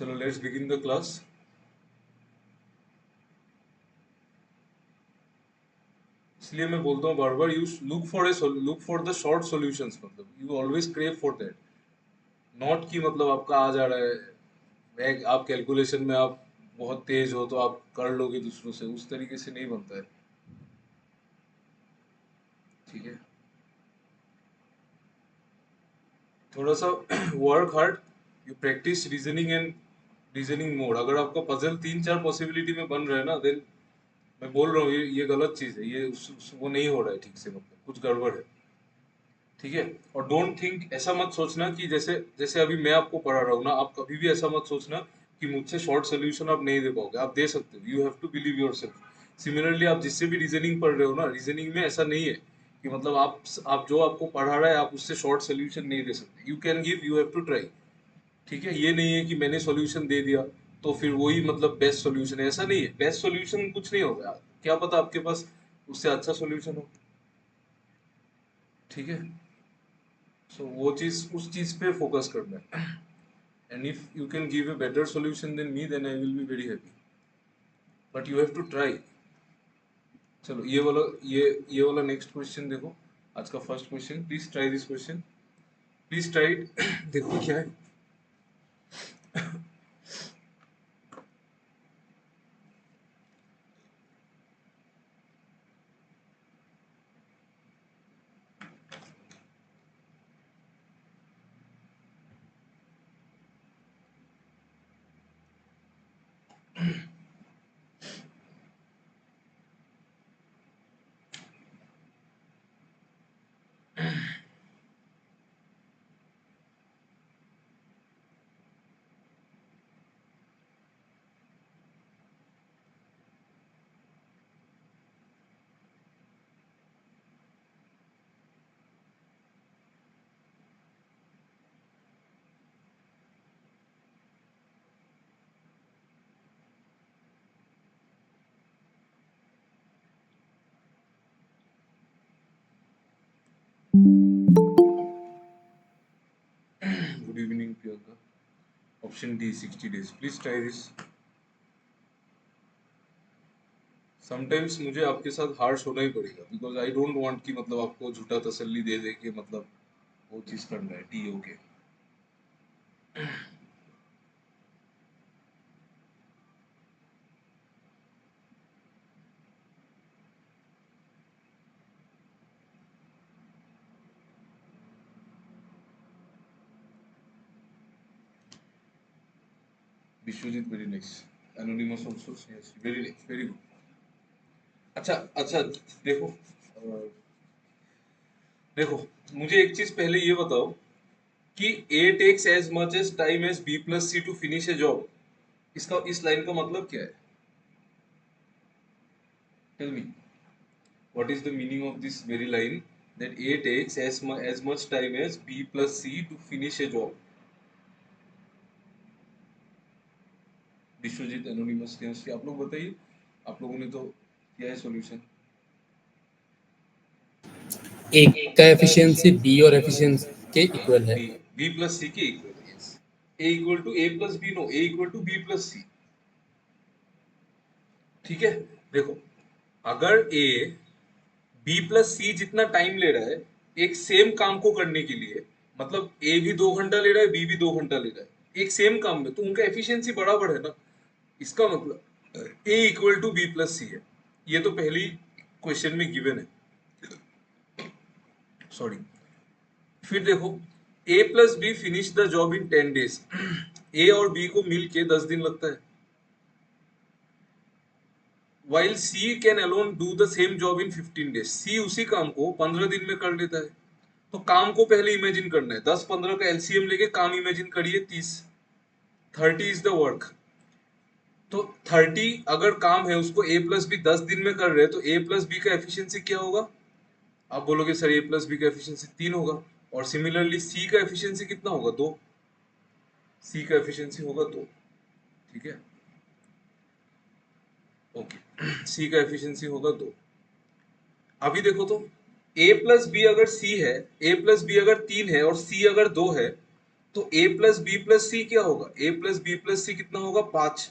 चलो let's begin the class. इसलिए मैं बोलता हूँ बार बार, you look for the short solutions, मतलब you always crave for that. Not कि मतलब आपका आ जा रहा है, आप कैलकुलेशन में आप बहुत तेज हो तो आप कर लोगे दूसरों से, उस तरीके से नहीं बनता है। ठीक है, थोड़ा सा work hard, you practice reasoning and reasoning mode. अगर आपका पजल 3-4 पॉसिबिलिटी में बन रहा है ना, देन मैं बोल रहा हूँ ये गलत चीज है, ये वो नहीं हो रहा है ठीक से, मतलब कुछ गड़बड़ है। ठीक है, और डोंट थिंक, ऐसा मत सोचना कि जैसे जैसे अभी मैं आपको पढ़ा रहा हूँ ना, आप कभी भी ऐसा मत सोचना कि मुझसे शॉर्ट सोल्यूशन आप नहीं दे पाओगे। आप दे सकते हो, you have to believe yourself. Similarly आप जिससे भी रीजनिंग पढ़ रहे हो ना, रीजनिंग में ऐसा नहीं है कि मतलब आप जो आपको पढ़ा रहा है आप उससे शॉर्ट सोल्यूशन नहीं दे सकते। You can give, you have to try. ठीक है, ये नहीं है कि मैंने सॉल्यूशन दे दिया तो फिर वही मतलब बेस्ट सॉल्यूशन है, ऐसा नहीं है। बेस्ट सॉल्यूशन कुछ नहीं होगा, क्या पता आपके पास उससे अच्छा सॉल्यूशन हो। ठीक है, सो वो चीज, उस चीज पे फोकस करना है। And if you can give a better solution than me, then I will be very happy, but you have to try. चलो ये वाला नेक्स्ट क्वेश्चन देखो, आज का first question. Please try this question, please try it. देखो क्या है। Good evening Priyanka. Option D 60 days, please try this. Sometimes मुझे आपके साथ हार्श होना ही पड़ेगा, बिकॉज आई डोंट वांट कि मतलब आपको झूठा तसल्ली दे दे के मतलब वो चीज करना है। T okay. Vishwajeet very nice, anonymous also very nice, very good. अच्छा अच्छा, देखो देखो, मुझे एक चीज पहले ये बताओ कि A takes as much as time as B plus C to finish a job, इसका इस लाइन का मतलब क्या है? Tell me, what is the meaning of this very line, that A takes as much time as b plus c to finish a job? Vishwajeet, anonymous, chemistry, आप लोग बताइए, आप लोगों ने तो किया है सॉल्यूशन। एक का एफिशिएंसी बी और एफिशिएंसी के इक्वल है। बी बी प्लस सी के इक्वल है, yes. A equal to A plus B, no, A equal to B plus C. ठीक है, देखो, अगर ए बी प्लस सी जितना टाइम ले रहा है एक सेम काम को करने के लिए, मतलब ए भी 2 घंटा ले रहा है, बी भी 2 घंटा ले रहा है एक सेम काम में, तो उनका एफिशिएंसी बराबर है ना। इसका मतलब ए इक्वल टू बी प्लस सी है। ये तो पहली क्वेश्चन में गिवन है, सॉरी। फिर देखो, A plus B finish the job in 10 days। A और बी को मिल के 10 दिन लगता है, while C can alone do the same job in 15 days। C उसी काम को 15 दिन में कर लेता है। तो काम को पहले इमेजिन करना है, 10-15 का एलसीएम लेके काम इमेजिन करिए, 30, 30 इज द वर्क। तो 30 अगर काम है उसको ए प्लस बी 10 दिन में कर रहे हैं, तो ए प्लस बी का एफिशिएंसी क्या होगा? आप बोलोगे सर ए प्लस बी का एफिशिएंसी 3 होगा, और सिमिलरली सी का एफिशिएंसी कितना होगा? 2। सी का एफिशिएंसी होगा 2। ठीक है, ओके। सी का एफिशिएंसी होगा 2। अभी देखो तो, ए प्लस बी अगर सी है, ए प्लस बी अगर 3 है और सी अगर 2 है, तो a प्लस बी प्लस सी क्या होगा? a प्लस बी प्लस सी कितना होगा? 5।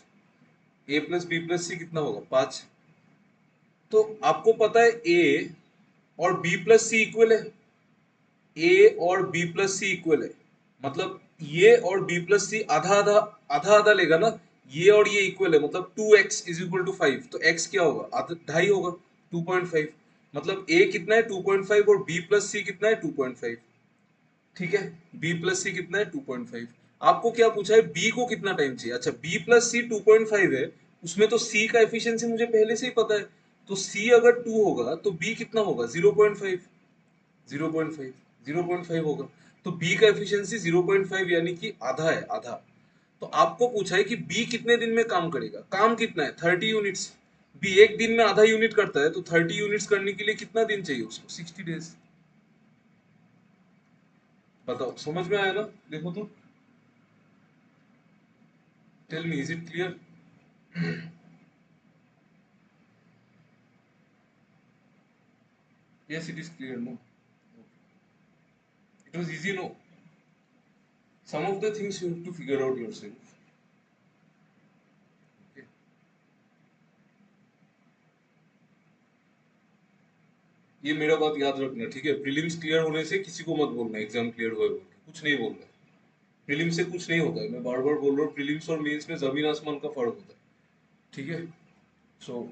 a प्लस बी प्लस सी कितना होगा? 5। तो आपको पता है a और b प्लस सी इक्वल है, a और b प्लस सी इक्वल है, मतलब ये और b प्लस सी आधा आधा आधा आधा लेगा ना, ये और ये इक्वल है, मतलब 2x इज इक्वल टू 5, तो x क्या होगा? आधा, ढाई होगा, 2.5। मतलब a कितना है? 2.5 और b प्लस सी कितना है? 2.5। ठीक है, b प्लस सी कितना है? 2.5। आपको क्या पूछा है? b को कितना टाइम चाहिए? अच्छा, b प्लस सी 2.5 है, उसमें तो c का एफिशिएंसी मुझे पहले से ही पता है, तो c अगर 2 होगा तो b कितना होगा? 0.5। 0.5 0.5 होगा, तो b का एफिशिएंसी 0.5 यानी कि आधा है, आधा। तो आपको पूछा है कि b कितने दिन में काम करेगा? काम कितना है? 30 यूनिट्स। b एक दिन में आधा यूनिट करता है, तो 30 यूनिट्स करने के लिए कितना दिन चाहिए उसको? 60 डेज। बताओ, समझ में आया ना? देखो तो, tell me, is it clear? Yes, it is clear. No, it was easy. No, some of the things you have to figure out yourself. Okay. ये मेरा बात याद रखना, ठीक है? प्रीलिम्स क्लियर होने से किसी को मत बोलना एग्जाम क्लियर हुआ है बोल के, कुछ नहीं बोलना है। प्रीलिम्स से कुछ नहीं होता है, मैं बार बार बोल रहा हूँ, प्रीलिम्स और मेंस में जमीन आसमान का फर्क होता है, ठीक है? सो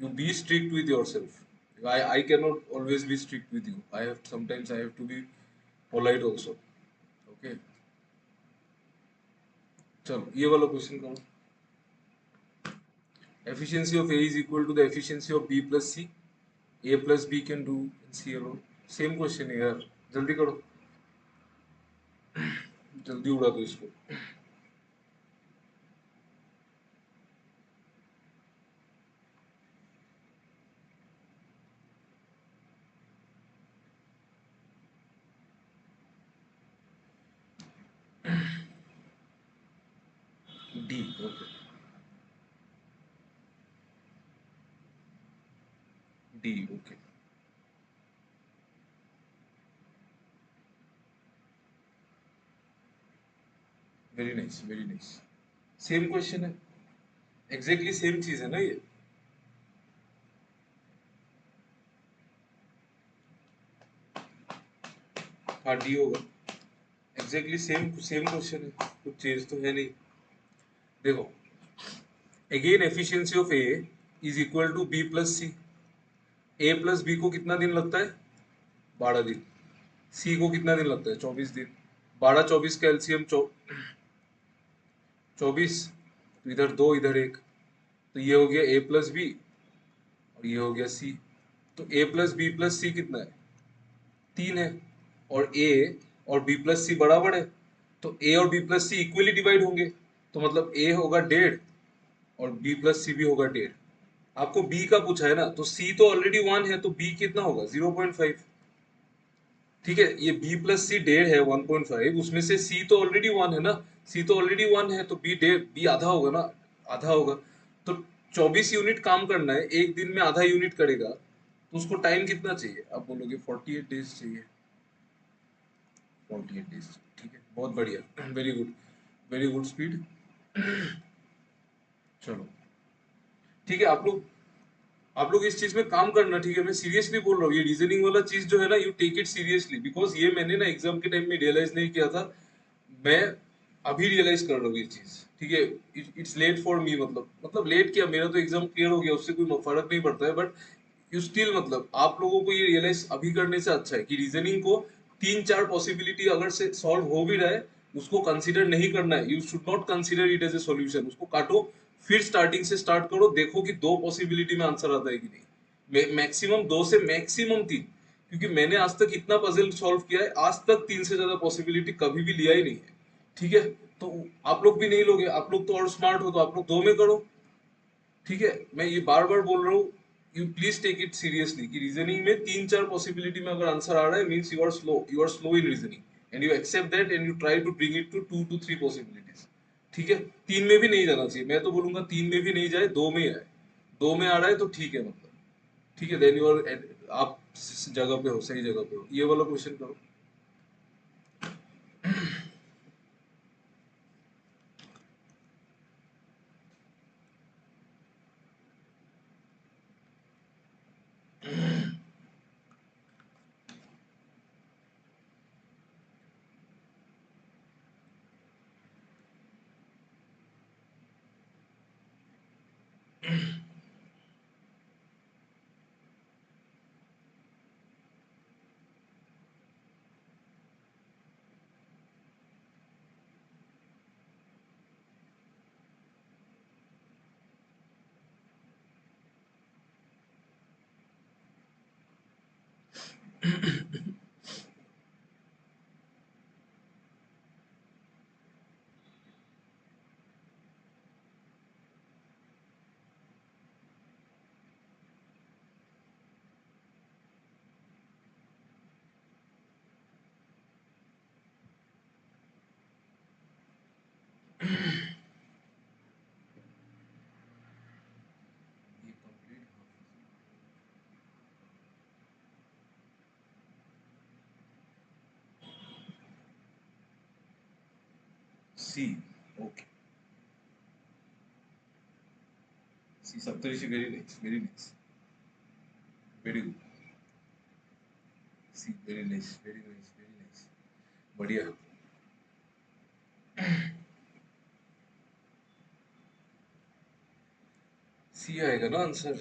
you be strict with yourself. I cannot always be strict with you. I have to be polite also. Okay. चलो ये वाला क्वेश्चन करो। Efficiency of A is equal to the efficiency of B plus C. A plus B can do C alone. Same question है यार, जल्दी करो, जल्दी उड़ा दो इसको। D, okay, D, okay, very nice, very nice. Same question है, exactly same चीज है ना ये। हाँ, डी होगा, एग्जैक्टली सेम सेम क्वेश्चन है, कुछ चेंज तो है नहीं। देखो, again efficiency of A is equal to B plus C. A plus B को कितना दिन लगता है? 12 दिन। सी को कितना दिन लगता है? 24 दिन। 12 24 का एलसीएम 24, तो इधर 2 इधर 1, तो ये हो गया ए प्लस बी और ये हो गया सी। तो ए प्लस बी प्लस सी कितना है? 3 है, और ए और बी प्लस सी बराबर है, तो ए और बी प्लस सी इक्वली डिवाइड होंगे, तो मतलब ए होगा 1.5 और बी प्लस सी भी होगा 1.5। आपको बी का पूछा है ना, तो सी तो ऑलरेडी 1 है, तो बी कितना होगा? 0.5। ठीक है, ये b प्लस सी 1.5 है, 1.5, उसमें से c तो ऑलरेडी 1 है ना, c तो ऑलरेडी 1 है, तो b 1.5, b आधा होगा ना, आधा होगा। तो 24 यूनिट काम करना है, एक दिन में आधा यूनिट करेगा, तो उसको टाइम कितना चाहिए? आप बोलोगे 48 डेज चाहिए। 48 डेज, ठीक है, बहुत बढ़िया, very good, very good speed. चलो ठीक है, आप लोग इस चीज में काम करना, ठीक है? मैं सीरियसली बोल रहा हूँ, ये रीजनिंग वाला चीज जो है ना, you take it seriously, because ये मैंने ना एग्जाम के टाइम में रियलाइज नहीं किया था, मैं अभी रियलाइज कर रहा हूँ ये चीज, ठीक है? इट्स लेट फॉर मी, मतलब लेट क्या, मेरा तो एग्जाम क्लियर हो गया, उससे कोई फर्क नहीं पड़ता है, बट यू स्टिल, मतलब आप लोगों को ये रियलाइज अभी करने से अच्छा है कि रीजनिंग को 3 4 पॉसिबिलिटी अगर से सॉल्व हो भी रहा है, उसको कंसीडर नहीं करना है, you should not consider it as a solution, उसको काटो, फिर स्टार्टिंग से स्टार्ट करो, देखो कि 2 पॉसिबिलिटी में आंसर आता है कि नहीं, मैक्सिमम 2 से मैक्सिमम 3, क्योंकि मैंने आज तक इतना पजल सॉल्व किया है, आज तक 3 से ज्यादा पॉसिबिलिटी कभी भी लिया ही नहीं है, ठीक है? तो आप लोग भी नहीं लोगे, आप लोग तो और स्मार्ट हो, तो आप लोग 2 में करो, ठीक है? मैं ये बार बार बोल रहा हूँ, you please take it seriously कि रीजनिंग में 3 4 पॉसिबिलिटी में अगर आंसर आ रहा है, means you are slow in reasoning, and you accept that and you try to bring it to 2 to 3 possibilities, ठीक है? 3 में भी नहीं जाना चाहिए, मैं तो बोलूंगा 3 में भी नहीं जाए, 2 में आए, 2 में आ रहा है तो ठीक है, मतलब ठीक है, देन यू आर, आप जगह पे हो, सही जगह पे हो। ये वाला क्वेश्चन करो। C, okay, C Saptarishi, very nice, very nice, very good, C very nice, very nice, very nice, बढ़िया। सी आएगा ना आंसर।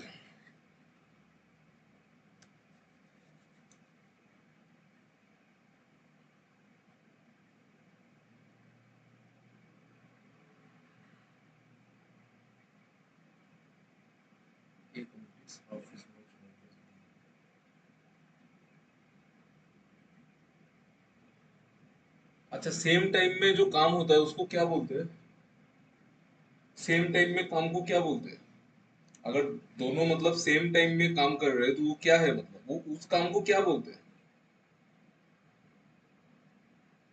अच्छा, सेम टाइम में जो काम होता है उसको क्या बोलते हैं? सेम टाइम में काम को क्या बोलते हैं? अगर दोनों मतलब सेम टाइम में काम कर रहे हैं तो वो क्या है, मतलब वो उस काम को क्या बोलते हैं?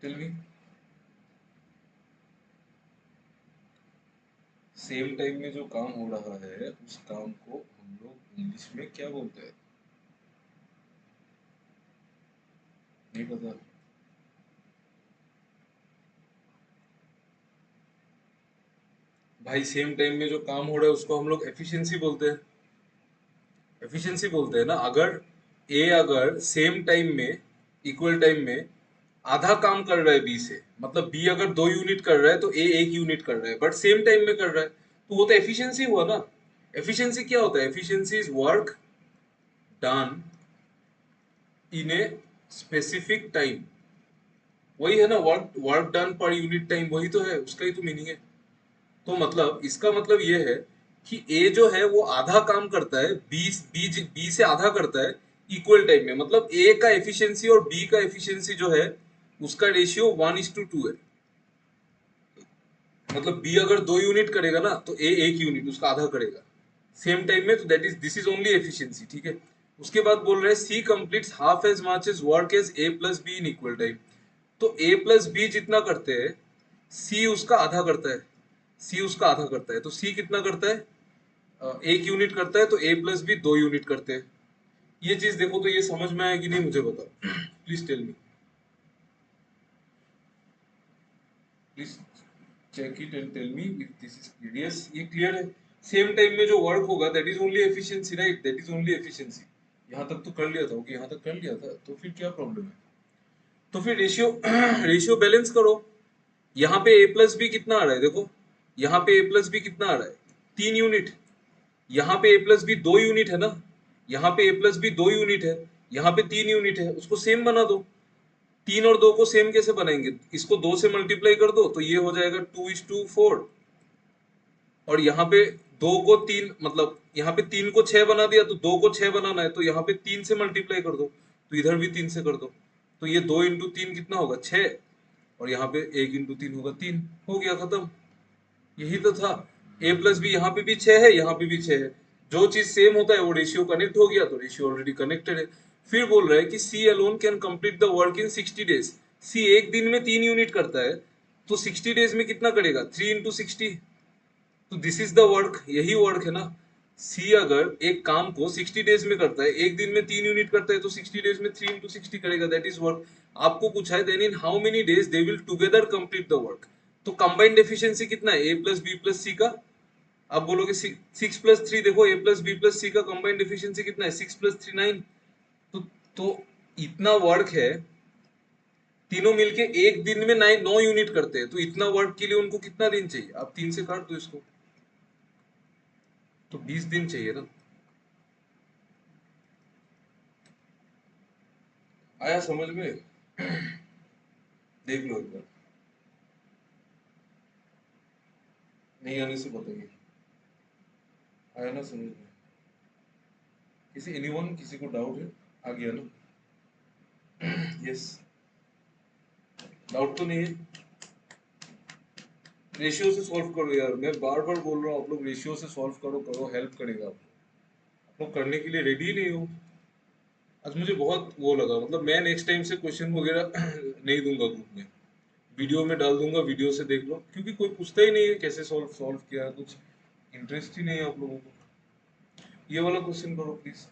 Tell me. सेम टाइम में जो काम हो रहा है उस काम को हम लोग इंग्लिश में क्या बोलते हैं? नहीं पता? भाई सेम टाइम में जो काम हो रहा है उसको हम लोग एफिशिएंसी बोलते हैं। एफिशिएंसी बोलते हैं ना। अगर सेम टाइम में, इक्वल टाइम में आधा काम कर रहा है बी से, मतलब बी अगर 2 यूनिट कर रहा है तो ए 1 यूनिट कर रहा है, बट सेम टाइम में कर रहा है, तो वो तो एफिशिएंसी हुआ ना। एफिशिएंसी क्या होता है? Efficiency is work done in a specific time. वही है ना, work work done per unit time, वही तो है, उसका ही तो मीनिंग है। तो मतलब इसका मतलब ये है कि ए जो है वो आधा काम करता है, बी से आधा करता है इक्वल टाइम में, मतलब ए का एफिशिएंसी और बी का एफिशिएंसी जो है उसका रेशियो 1:2 है। मतलब बी अगर 2 यूनिट करेगा ना तो ए 1 यूनिट उसका आधा करेगा सेम टाइम में, तो that is this is only efficiency, ठीक है। उसके बाद बोल रहे हैं C completes half as much as work as A plus B in equal time. तो ए प्लस बी जितना करते हैं सी उसका आधा करता है। सी उसका आधा करता है तो सी कितना करता है? 1 यूनिट करता है, तो ए प्लस बी 2 यूनिट करते हैं। ये चीज देखो तो ये समझ में आया कि नहीं मुझे बताओ। Please tell me, please check it and tell me if this is clear. Yes, ये क्लियर है। सेम टाइम में जो वर्क होगा that is only efficiency, right? That is only efficiency. यहाँ तक तो कर लिया था, ओके, यहाँ तक कर लिया था, तो फिर क्या प्रॉब्लम है? तो फिर रेशियो रेशियो बैलेंस करो। यहाँ पे ए प्लस बी कितना आ रहा है देखो, यहाँ पे ए प्लस बी कितना आ रहा है? 3 यूनिट। यहाँ पे ए प्लस बी 2 यूनिट है ना, यहाँ पे ए प्लस बी 2 यूनिट है, यहाँ पे 3 यूनिट है, उसको सेम बना दो। 3 और 2 को सेम कैसे बनाएंगे? इसको 2 से मल्टीप्लाई कर दो तो ये हो जाएगा 2:4। और यहाँ पे 2 को 3, मतलब यहाँ पे 3 को 6 बना दिया तो 2 को 6 बनाना है, तो यहाँ पे 3 से मल्टीप्लाई कर दो, तो इधर भी 3 से कर दो। तो ये 2 × 3 कितना होगा? 6। और यहाँ पे 1 × 3 होगा 3। हो गया, खत्म। यही तो था। ए प्लस बी यहाँ पे भी 6 है, यहाँ पे भी 6 है। जो चीज सेम होता है वो रेशियो कनेक्ट हो गया, तो रेशियो ऑलरेडी कनेक्टेड है। फिर बोल रहा है कि C alone can complete the work in 60 days. C एक दिन में 3 यूनिट करता है, तो 60 डेज में कितना करेगा? 3 × 60। तो दिस इज द वर्क, यही वर्क है ना। सी अगर एक काम को 60 डेज में करता है, एक दिन में 3 यूनिट करता है, तो 60 डेज में 3 × 60 करेगा, दैट इज वर्क। आपको पूछा है then in how many days they will together complete the work. तो कंबाइंड एफिशिएंसी कितना है A plus B plus C का? आप बोलोगे 6 + 3, देखो A plus B plus C का कंबाइंड एफिशिएंसी कितना है? 6 + 3 9। तो तो इतना वर्क है, तीनों मिलके एक दिन में 9 यूनिट करते हैं, तो इतना वर्क के लिए उनको कितना दिन चाहिए? आप 3 से काट दो इसको। तो 20 दिन चाहिए ना। आया समझ में? देख लो एक बार, नहीं आने से बताइए। आया ना समझ में? किसी एनीवन, किसी को डाउट है? आ गया ना? यस, डाउट तो नहीं है? रेशियो से सॉल्व करो यार, मैं बार बार बोल रहा हूँ आप लोग रेशियो से सॉल्व करो करो, हेल्प करेगा आपको। आप लोग करने के लिए रेडी नहीं हो। आज मुझे बहुत वो लगा, मतलब मैं नेक्स्ट टाइम से क्वेश्चन वगैरह नहीं दूंगा ग्रुप में, वीडियो में डाल दूंगा, वीडियो से देख लो, क्योंकि कोई पूछता ही नहीं है कैसे सॉल्व सॉल्व किया है, कुछ इंटरेस्ट ही नहीं है आप लोगों को। ये वाला क्वेश्चन करो please.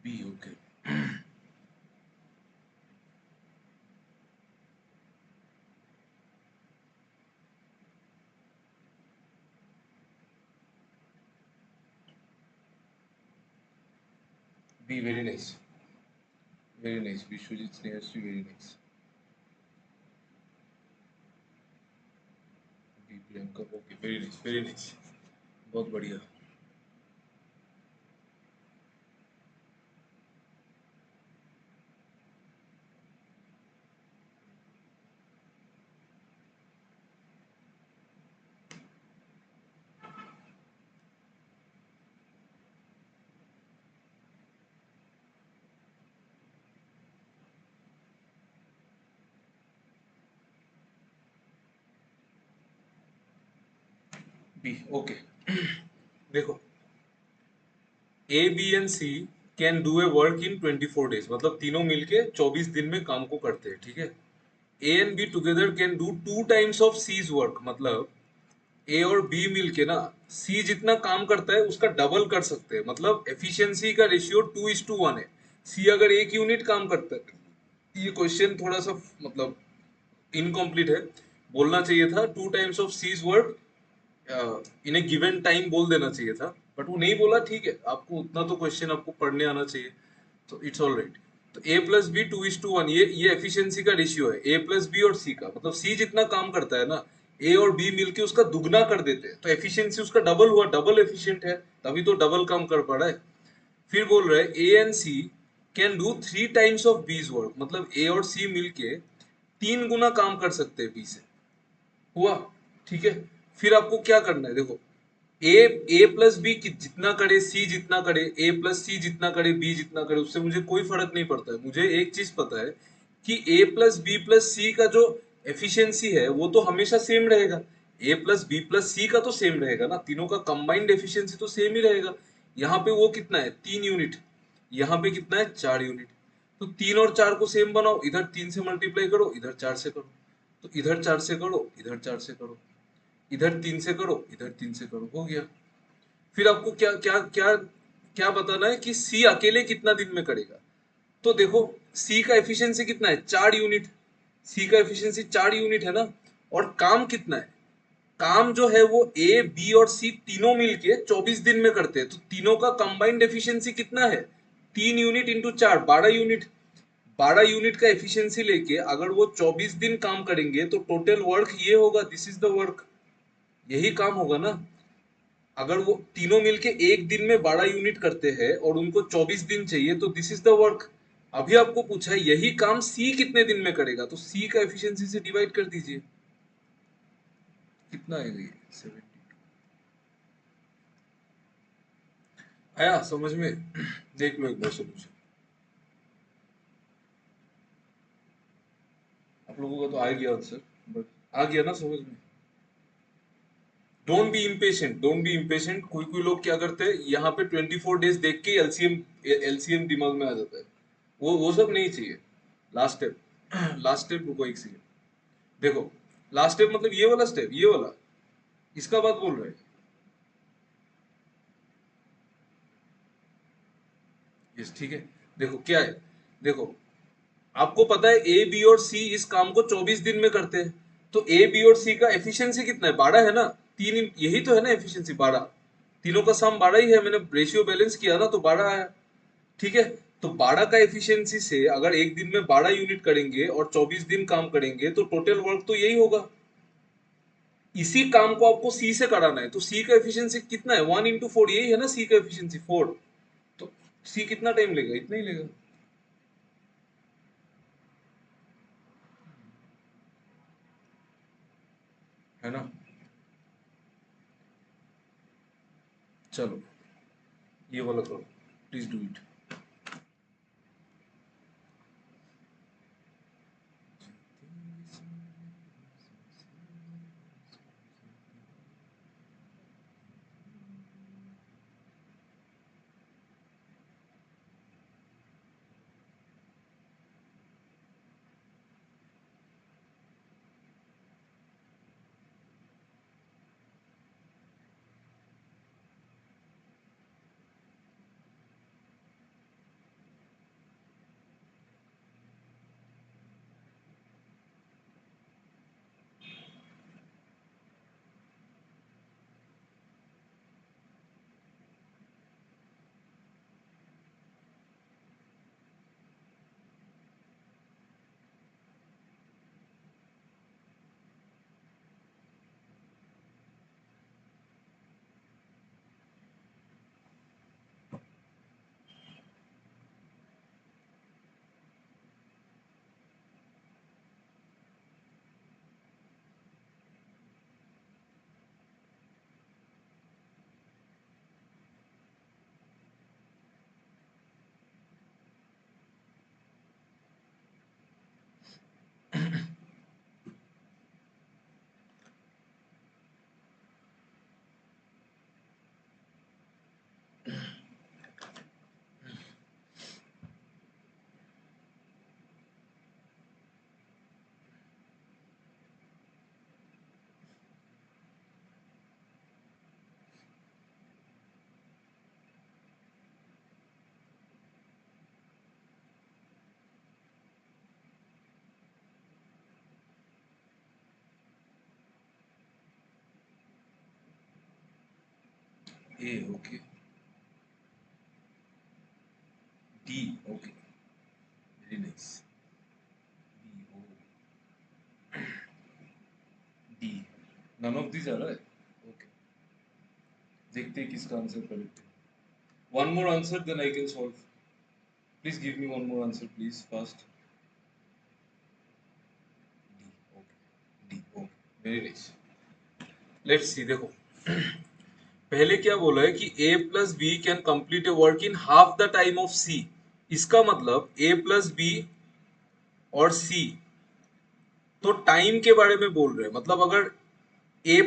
B, okay. B, very nice, very nice, Vishwajeet Snehashree, very nice. B Priyanka, okay, very nice, very nice, बहुत बढ़िया। B, okay. देखो, A B and C can do a work in 24 days, मतलब तीनों मिलके 24 दिन में काम को करते हैं, ठीक है। A and B together can do 2 times of C's work, मतलब ए और बी मिलके ना सी जितना काम करता है उसका डबल कर सकते हैं, मतलब एफिशिएंसी का रेशियो 2:1 है। सी अगर 1 यूनिट काम करता है, ये क्वेश्चन थोड़ा सा मतलब इनकम्प्लीट है, बोलना चाहिए था 2 times of C's work in a given time बोल देना चाहिए था, बट वो नहीं बोला, ठीक है, आपको उतना तो क्वेश्चन आपको पढ़ने आना चाहिए, तो इट्स ऑल राइट। तो ए प्लस बी 2:1, ये एफिशिएंसी का रेशियो है, ए प्लस बी और सी का, मतलब सी जितना काम करता है ना, ए और बी मिलके उसका दुगना कर देते हैं, तो एफिशिएंसी उसका डबल हुआ, डबल एफिशिएंट है, तभी तो डबल काम कर पा रहा है। फिर बोल रहा है A and C can do 3 times of B's work, मतलब ए और सी मिलके 3 गुना काम कर सकते हैं बी से, हुआ, ठीक है। फिर आपको क्या करना है, देखो, ए ए प्लस बी जितना करे, सी जितना करे, ए प्लस सी जितना करे, बी जितना करे, उससे मुझे कोई फर्क नहीं पड़ता है, मुझे एक चीज पता है कि ए प्लस बी प्लस सी का जो एफिशिएंसी है वो तो हमेशा सेम रहेगा। ए प्लस बी प्लस सी का तो सेम रहेगा ना, तीनों का कंबाइंड एफिशिएंसी तो सेम ही रहेगा। यहाँ पे वो कितना है, 3 यूनिट, यहाँ पे कितना है, 4 यूनिट। तो 3 और 4 को सेम बनाओ, इधर 3 से मल्टीप्लाई करो, इधर 4 से करो, तो इधर 4 से करो, इधर 4 से करो, इधर 3 से करो, इधर 3 से करो, हो गया। फिर आपको क्या क्या क्या क्या बताना है कि सी अकेले कितना दिन में करेगा। तो देखो, सी का एफिशिएंसी कितना है, 4 यूनिट, सी का एफिशिएंसी 4 यूनिट है ना, और काम कितना है, काम जो है वो ए बी और सी तीनों मिलके 24 दिन में करते हैं, तो तीनों का कंबाइंड एफिशिएंसी कितना है, 3 यूनिट इंटू 4, 12 यूनिट। 12 यूनिट का एफिशिएंसी लेके अगर वो 24 दिन काम करेंगे तो टोटल वर्क ये होगा, दिस इज द वर्क, यही काम होगा ना। अगर वो तीनों मिलके एक दिन में 12 यूनिट करते हैं और उनको 24 दिन चाहिए, तो दिस इज द वर्क, अभी आपको पूछा है यही काम सी कितने दिन में करेगा, तो सी का एफिशिएंसी से डिवाइड कर दीजिए, कितना आएगा ये 70। आया समझ में? देख लो एक बार सोल्यूशन, आप लोगों का तो आ गया आंसर, बट आ गया ना समझ में? Don't be impatient, don't be impatient. कोई कोई लोग क्या करते हैं यहाँ पे 24 डेज देख के एलसीएम, एलसीएम दिमाग में आ जाता है, वो सब नहीं चाहिए। लास्ट स्टेप, लास्ट स्टेप, रुको एक सेकंड, देखो लास्ट स्टेप मतलब ये वाला स्टेप, ये वाला, इसका बात बोल रहे हैं। यस ठीक है, देखो क्या है, देखो आपको पता है ए बी और सी इस काम को 24 दिन में करते हैं, तो ए बी और सी का एफिशिएंसी कितना है, 12 है ना, तीन, यही तो है ना एफिशिएंसी 12, तीनों का सम 12 ही है, मैंने रेशियो बैलेंस किया ना तो 12 आया। ठीक है, तो 12 का एफिशिएंसी से अगर एक दिन में 12 यूनिट करेंगे और 24 दिन काम करेंगे तो टोटल वर्क तो यही होगा। इसी काम को आपको सी से कराना है, तो सी का एफिशिएंसी कितना है, 1 into 4, यही है ना सी का एफिशिएंसी 4, तो सी कितना टाइम लेगा, इतना ही लेगा। है ना? चलो ये वाला करो, please do it. A okay, D okay, very nice, B O, D, none of these आ रहा है, ओके, देखते हैं किसका आंसर करेक्ट है। One more answer then I can solve, please give me one more answer please fast. D okay, D okay, very nice. Let's see, देखो पहले क्या बोला है कि a plus B can complete A work in half the time of c, इसका मतलब a plus B और c तो टाइम के बारे में बोल रहे हैं, मतलब अगर ए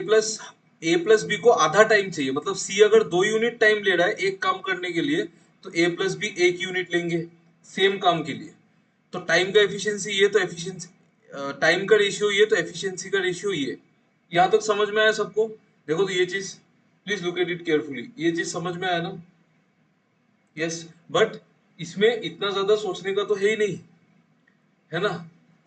प्लस बी को आधा टाइम चाहिए, मतलब सी अगर 2 यूनिट टाइम ले रहा है एक काम करने के लिए, तो ए प्लस बी 1 यूनिट लेंगे सेम काम के लिए, तो टाइम का एफिशिएंसी ये, तो एफिशिएंसी टाइम का रेशियो ये, तो एफिशिएंसी का रेशियो ये। यहाँ तक समझ में आया सबको? देखो तो ये चीज, please look at it carefully, ये चीज समझ में आया ना? यस, बट इसमें इतना ज्यादा सोचने का तो है ही नहीं, है ना?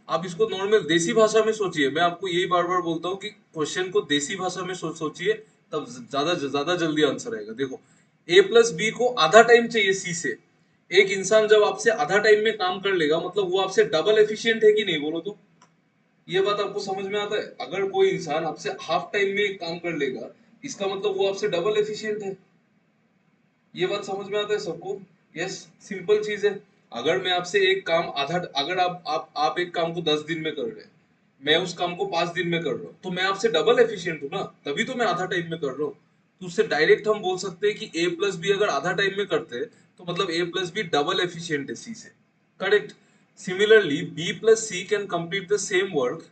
आप इसको नॉर्मल देसी भाषा में सोचिए, मैं आपको यही बार बार बोलता हूँ कि क्वेश्चन को देसी भाषा में सोचिए, तब ज्यादा ज्यादा जल्दी आंसर आएगा। देखो ए प्लस बी को आधा टाइम चाहिए सी से, एक इंसान जब आपसे आधा टाइम में काम कर लेगा मतलब वो आपसे डबल एफिशिएंट है कि नहीं, बोलो तो? ये बात आपको समझ में आता है? अगर कोई इंसान आपसे हाफ टाइम में काम कर लेगा, इसका मतलब वो आपसे डबल एफिशिएंट है। ये बात समझ में आता है सबको? यस, सिंपल चीज है। अगर मैं आपसे एक काम आधा, अगर आप एक काम को 10 दिन में कर रहे हैं, मैं उस काम को 5 दिन में कर रहा हूँ, तो मैं आपसे डबल एफिशिएंट हूँ ना, तभी तो मैं आधा टाइम में कर रहा हूँ। तो उससे डायरेक्ट हम बोल सकते हैं कि ए प्लस बी अगर आधा टाइम में करते हैं तो मतलब A plus B double efficient है सी से। Correct. Similarly B plus C can complete the same work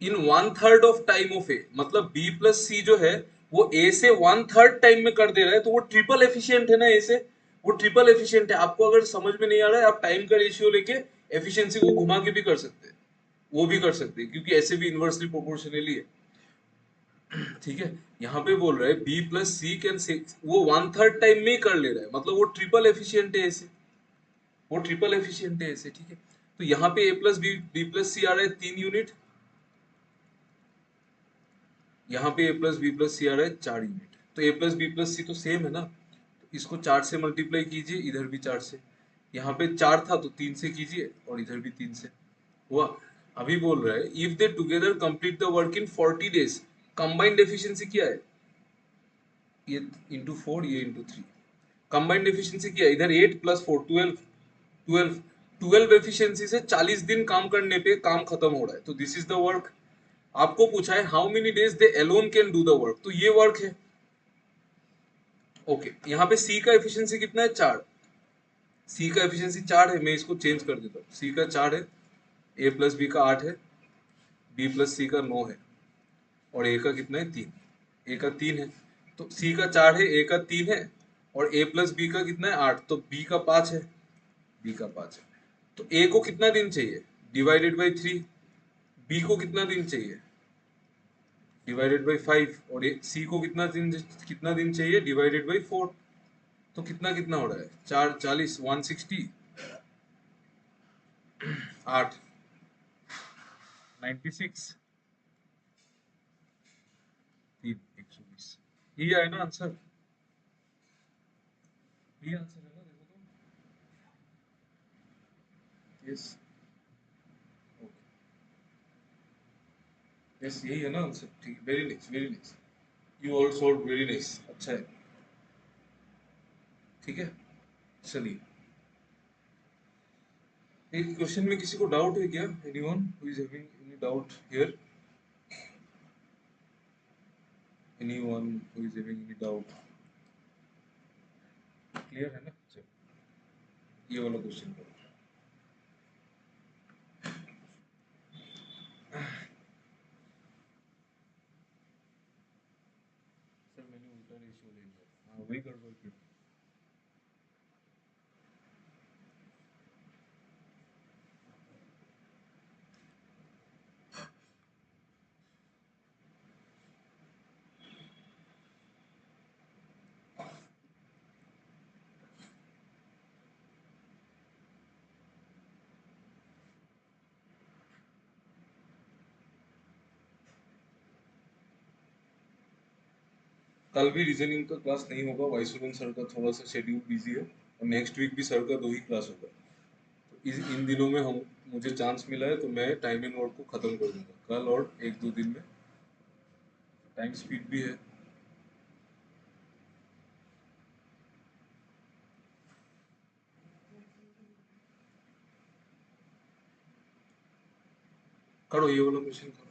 in 1/3 of time of A, मतलब बी प्लस सी जो है वो ए से 1/3 टाइम में कर दे रहा है, तो वो ट्रिपल एफिशिएंट है ना ए से। वो ट्रिपल एफिशिएंट है। आपको अगर समझ में नहीं आ रहा है, आप टाइम का रेशियो लेके एफिशिएंसी को घुमा के भी कर सकते हैं, वो भी कर सकते हैं, क्योंकि ऐसे भी इनवर्सली प्रोपोर्शनली है। ठीक है। यहाँ पे बोल रहा है B plus C can say, वो 1/3 टाइम में ही कर ले रहा है, मतलब वो ट्रिपल एफिशिएंट है ऐसे। वो ट्रिपल एफिशिएंट है ऐसे। ठीक है। तो यहाँ पे ए प्लस बी प्लस सी आ रहा है 3 यूनिट, यहाँ पे ए प्लस बी प्लस सी आ रहा है 4 यूनिट। तो ए प्लस बी प्लस सी तो सेम है ना, तो इसको 4 से मल्टीप्लाई कीजिए, इधर भी 4 से। यहाँ पे 4 था तो 3 से कीजिए, और इधर भी 3 से। हुआ। अभी बोल रहा है if they together complete the work in 40 days, combined efficiency क्या है, ये इंटू 4, ये इंटू 3। कंबाइंड एफिशिएंसी क्या है, इधर 8 प्लस 4 12। 12 12 एफिशिएंसी से 40 दिन काम करने पे काम खत्म हो रहा है, तो दिस इज द वर्क। आपको पूछा है how many days they alone can do the work, तो ये वर्क है। ओके। यहाँ पे सी का एफिशिएंसी कितना है, 4। सी का एफिशिएंसी 4 है, मैं इसको चेंज कर देता हूँ। सी का 4 है, ए प्लस बी का 8 है, बी प्लस सी का 9 है, और ए का कितना है, 3। ए का 3 है, तो सी का 4 है, ए का 3 है, और ए प्लस बी का कितना है, 8, तो बी का 5 है। बी का 5 है, तो ए को कितना दिन चाहिए, डिवाइडेड बाई 3। बी को कितना दिन चाहिए, डिवाइडेड बाई 5। और सी को कितना दिन चाहिए, डिवाइडेड बाई 4। तो कितना कितना हो रहा है, 4 40 160, 8 96, 3 120। यही आया ना आंसर, यही आंसर है ना, देखो तो। यस। यस, यही है ना आंसर। ठीक, very nice, very nice. You all solve very nice, अच्छा है। ठीक है। चलिए, एक क्वेश्चन में किसी को डाउट है क्या, anyone who is having any doubt here, anyone who is having any doubt, clear है ना। चलो, ये वाला क्वेश्चन करो। सर मैंने उल्टा रेशियो ले लिया, हाँ वही गड़बड़ की। कल भी रीजनिंग का क्लास नहीं होगा, वाइसुगन सर का थोड़ा सा शेड्यूल बिजी है, और नेक्स्ट वीक भी सर का 2 ही क्लास होगा। तो इन दिनों में हम, मुझे चांस मिला है तो मैं टाइम एंड वर्क को खत्म कर दूंगा कल और 1 2 दिन में। टाइम स्पीड भी है। करो ये वाला क्वेश्चन करो।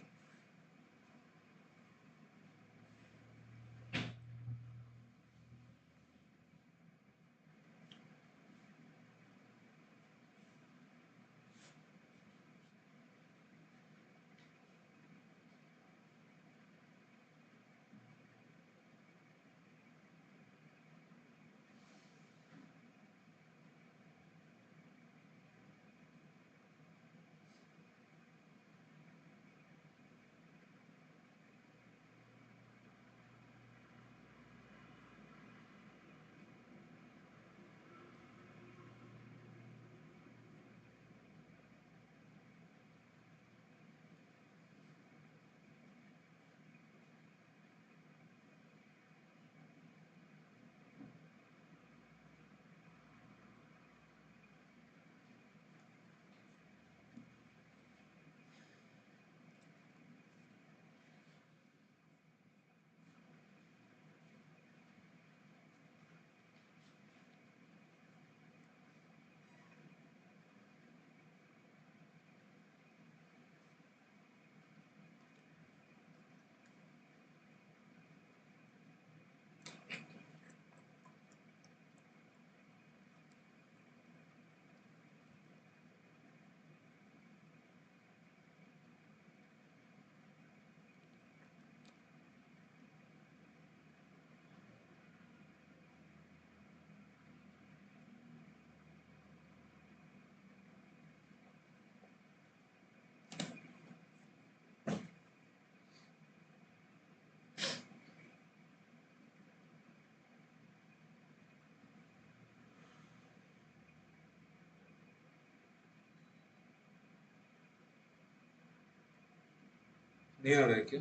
नहीं आ रहा है क्या?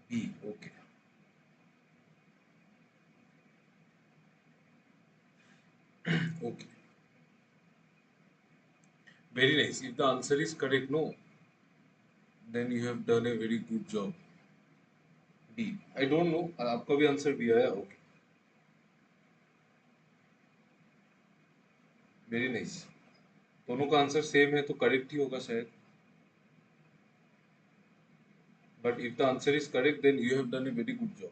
B, okay. Okay, very nice. If the answer is correct, no, then you have done a very good job. B, I don't know, आपका भी आंसर बी आया, ओके, वेरी नाइस। दोनों का आंसर सेम है तो करेक्ट ही होगा शायद। But if the answer is correct then you have done a very good job,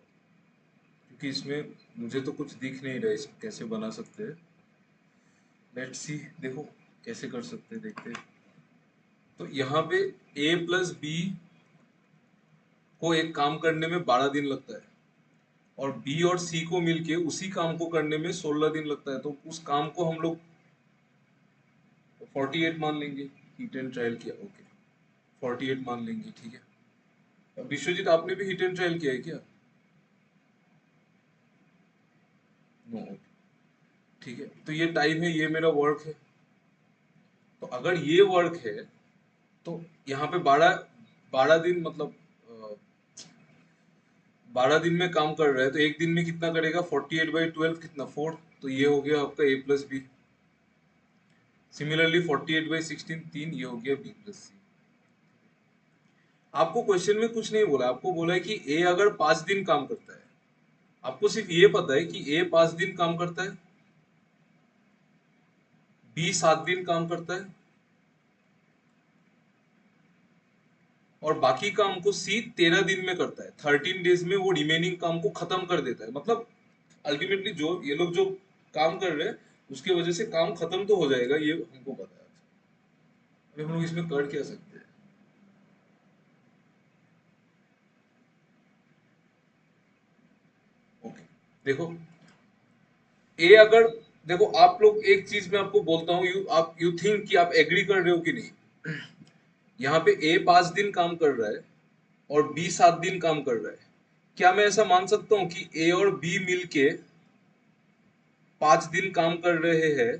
क्योंकि इसमें मुझे तो कुछ दिख नहीं रहा है इसको कैसे बना सकते हैं। लेट्स सी, देखो कैसे कर सकते हैं, देखते हैं। तो यहाँ पे a प्लस बी को एक काम करने में 12 दिन लगता है, और बी और सी को मिलके उसी काम को करने में 16 दिन लगता है, तो उस काम को हम लोग 48 मान लेंगे। हीट एंड ट्रायल किया, ओके, 48 मान लेंगे, ठीक है। विश्वजीत, आपने भी हीट एंड ट्रायल किया है क्या? नो, ठीक है। तो ये टाइम है, ये मेरा वर्क है। तो अगर ये वर्क है तो यहाँ पे 12 दिन मतलब 12 दिन में काम कर रहा है, तो एक दिन में कितना करेगा? 48/12 कितना? 4। तो ये हो गया आपका a प्लस बी। सिमिलरली 48/16 3, ये हो गया b प्लस सी। आपको क्वेश्चन में कुछ नहीं बोला, आपको बोला है कि a अगर 5 दिन काम करता है, आपको सिर्फ ये पता है कि a 5 दिन काम करता है, b 7 दिन काम करता है, और बाकी काम को सी 13 दिन में करता है। 13 डेज में वो रिमेनिंग काम को खत्म कर देता है। मतलब अल्टीमेटली जो ये लोग जो काम कर रहे हैं उसके वजह से काम खत्म तो हो जाएगा, ये हमको पता है। अभी हम लोग इसमें कर क्या सकते हैं? ओके, देखो ए अगर, देखो आप लोग, एक चीज मैं आपको बोलता हूँ, यू थिंक कि आप एग्री कर रहे हो कि नहीं। यहाँ पे ए 5 दिन काम कर रहा है और बी 7 दिन काम कर रहा है। क्या मैं ऐसा मान सकता हूँ कि ए और बी मिलके 5 दिन काम कर रहे हैं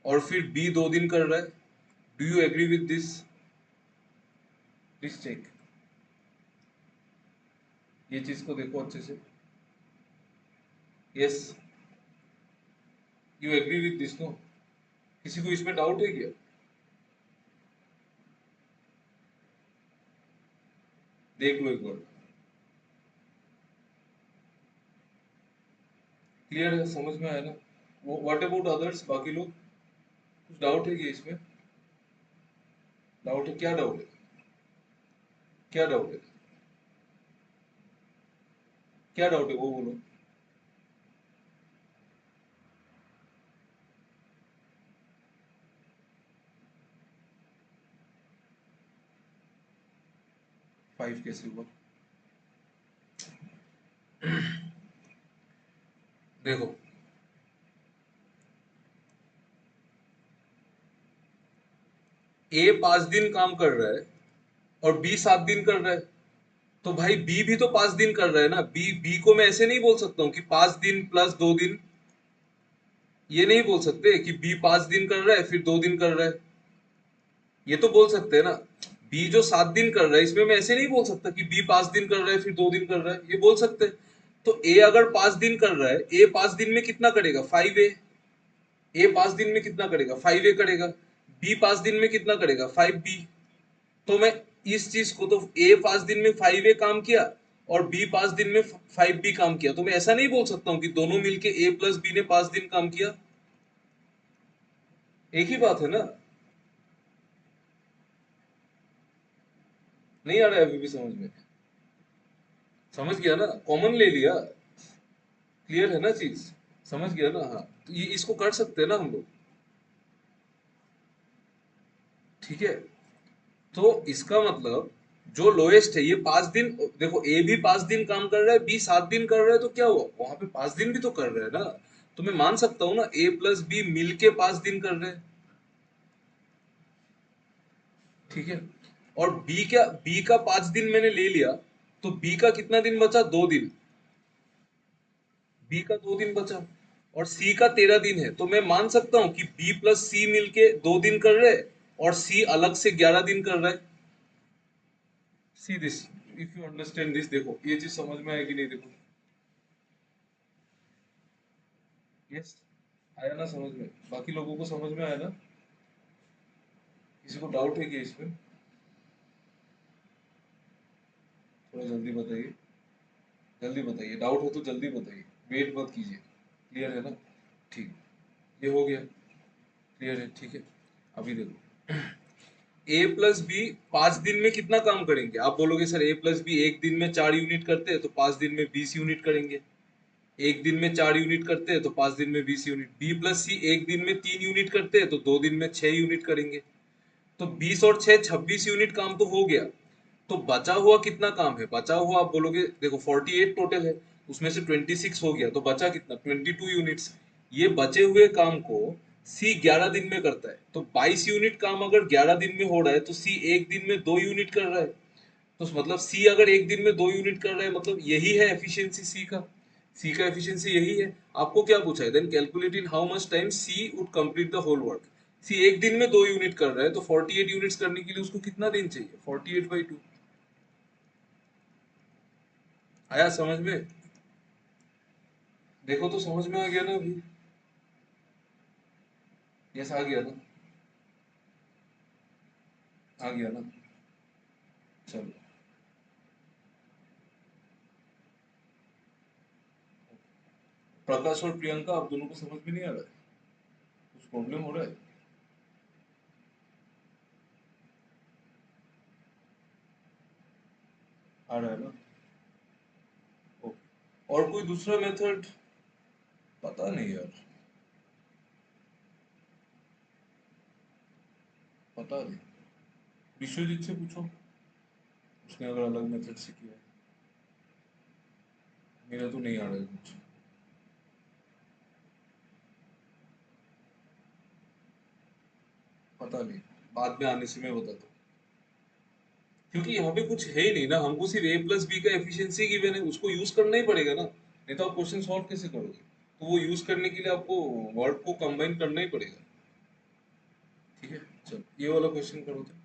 और फिर बी 2 दिन कर रहा है? Do you agree with this? Please check, ये चीज को देखो अच्छे से। Yes, you agree with this, no? किसी को इसमें डाउट है क्या? देख लो एक बार, क्लियर है, समझ में आया ना? वो व्हाट अबाउट अदर्स, बाकी लोग, कुछ डाउट है क्या इसमें? डाउट है? क्या डाउट है? क्या डाउट है? क्या डाउट है वो बोलो। 5 कैसे हुआ? देखो, ए 5 दिन काम कर रहा है और बी 7 दिन कर रहा है, तो भाई बी भी तो 5 दिन कर रहा है ना। बी बी को मैं ऐसे नहीं बोल सकता हूँ कि 5 दिन प्लस 2 दिन, ये नहीं बोल सकते कि बी 5 दिन कर रहा है फिर 2 दिन कर रहा है। ये तो बोल सकते हैं ना, बी जो 7 दिन कर रहा है, इसमें मैं ऐसे नहीं बोल सकता कि बी 5 दिन कर रहा है फिर 2 दिन कर रहा है, ये बोल सकते हैं। तो ए अगर 5 दिन कर रहा है, ए 5 दिन में कितना करेगा? 5a। ए 5 दिन में कितना करेगा? 5a करेगा। बी 5 दिन में कितना करेगा? 5b। तो मैं इस चीज को, तो ए 5 दिन में 5a काम किया और बी 5 दिन में 5b काम किया, तो मैं ऐसा नहीं बोल सकता हूँ कि दोनों मिलके ए प्लस बी ने 5 दिन काम किया। एक ही बात है ना? नहीं आ रहा है अभी भी समझ में? समझ गया ना? कॉमन ले लिया, क्लियर है ना चीज? समझ गया ना? हाँ, तो ये इसको कर सकते हैं ना हम लोग, ठीक है। तो इसका मतलब जो लोएस्ट है ये 5 दिन, देखो ए भी 5 दिन काम कर रहा है, बी 7 दिन कर रहा है, तो क्या हुआ? वहां पे 5 दिन भी तो कर रहे हैं ना। तो मैं मान सकता हूँ ना ए प्लस बी मिलके 5 दिन कर रहे हैं, ठीक है। और बी का 5 दिन मैंने ले लिया, तो बी का कितना दिन बचा? 2 दिन। बी का 2 दिन बचा, और सी का 13 दिन है, तो मैं मान सकता हूं कि बी प्लस सी मिलके 2 दिन कर रहे हैं और सी अलग से 11 दिन कर रहा है। See this, if you understand this, देखो ये चीज समझ में आएगी नहीं, देखो यस, आया ना समझ में? बाकी लोगों को समझ में आया ना? किसी को डाउट है क्या इसमें? थोड़ा जल्दी बताइए, जल्दी बताइए, डाउट हो तो जल्दी बताइए, वेट मत कीजिए। क्लियर है ना? ठीक, ये हो गया, क्लियर है, ठीक है। अभी देखो, ए प्लस बी 5 दिन में कितना काम करेंगे? आप बोलोगे सर ए प्लस बी एक दिन में 4 यूनिट करते हैं तो 5 दिन में 20 यूनिट करेंगे। एक दिन में 4 यूनिट करते हैं तो 5 दिन में 20 यूनिट। बी प्लस सी एक दिन में 3 यूनिट करते हैं तो 2 दिन में 6 यूनिट करेंगे। तो 20 और 6 26 यूनिट काम तो हो गया। तो बचा हुआ कितना काम है? बचा हुआ आप बोलोगे देखो 48 टोटल है, उसमें से 26 हो गया तो बचा कितना? 22 यूनिट्स। ये बचे हुए काम को सी 11 दिन में करता है, तो 22 यूनिट काम अगर 11 दिन में हो रहा है तो सी एक दिन में 2 यूनिट कर रहा है। तो मतलब सी अगर एक दिन में 2 यूनिट कर रहा है, मतलब यही है एफिशिएंसी सी का। सी का एफिशिएंसी यही है। आपको क्या पूछा है? Then calculate in how much time C would complete the whole work. C एक दिन में 2 यूनिट कर रहा है तो 48 यूनिट्स करने के लिए उसको कितना दिन चाहिए? 48/2। आया समझ में? देखो तो समझ में आ गया ना अभी? यस, आ गया ना? आ गया ना? चलो, प्रकाश और प्रियंका, आप दोनों को समझ में नहीं आ रहा है? कुछ प्रॉब्लम हो रहा है? आ रहा है ना? ओके, और कोई दूसरा मेथड? पता नहीं यार, पता नहीं, विश्वजीत से पूछो, उसने अगर अलग मेथड से किया है। मेरा तो नहीं आ रहा है कुछ। पता नहीं, बाद में आने से मैं बताता हूँ। क्योंकि यहाँ पे कुछ है ही नहीं ना, हमको सिर्फ ए प्लस बी का एफिशिएंसी गिवन है, उसको यूज करना ही पड़ेगा ना, नहीं तो आप क्वेश्चन सॉल्व कैसे करोगे? तो वो यूज करने के लिए आपको वर्ड को कंबाइन करना ही पड़ेगा। ठीक है, चलो ये वाला क्वेश्चन करो तो।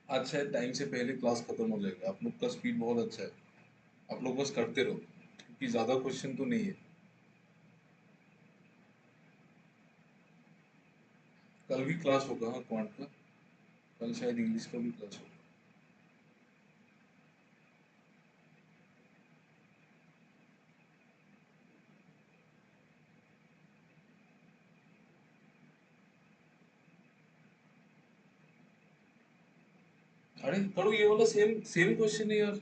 आज शायद टाइम से पहले क्लास खत्म हो जाएगा, आप लोग का स्पीड बहुत अच्छा है। आप लोग बस करते रहो, क्योंकि ज्यादा क्वेश्चन तो नहीं है। कल भी क्लास होगा, हाँ, क्वांट का। कल शायद इंग्लिश का भी क्लास होगा। अरे करो, ये वाला सेम सेम क्वेश्चन है यार।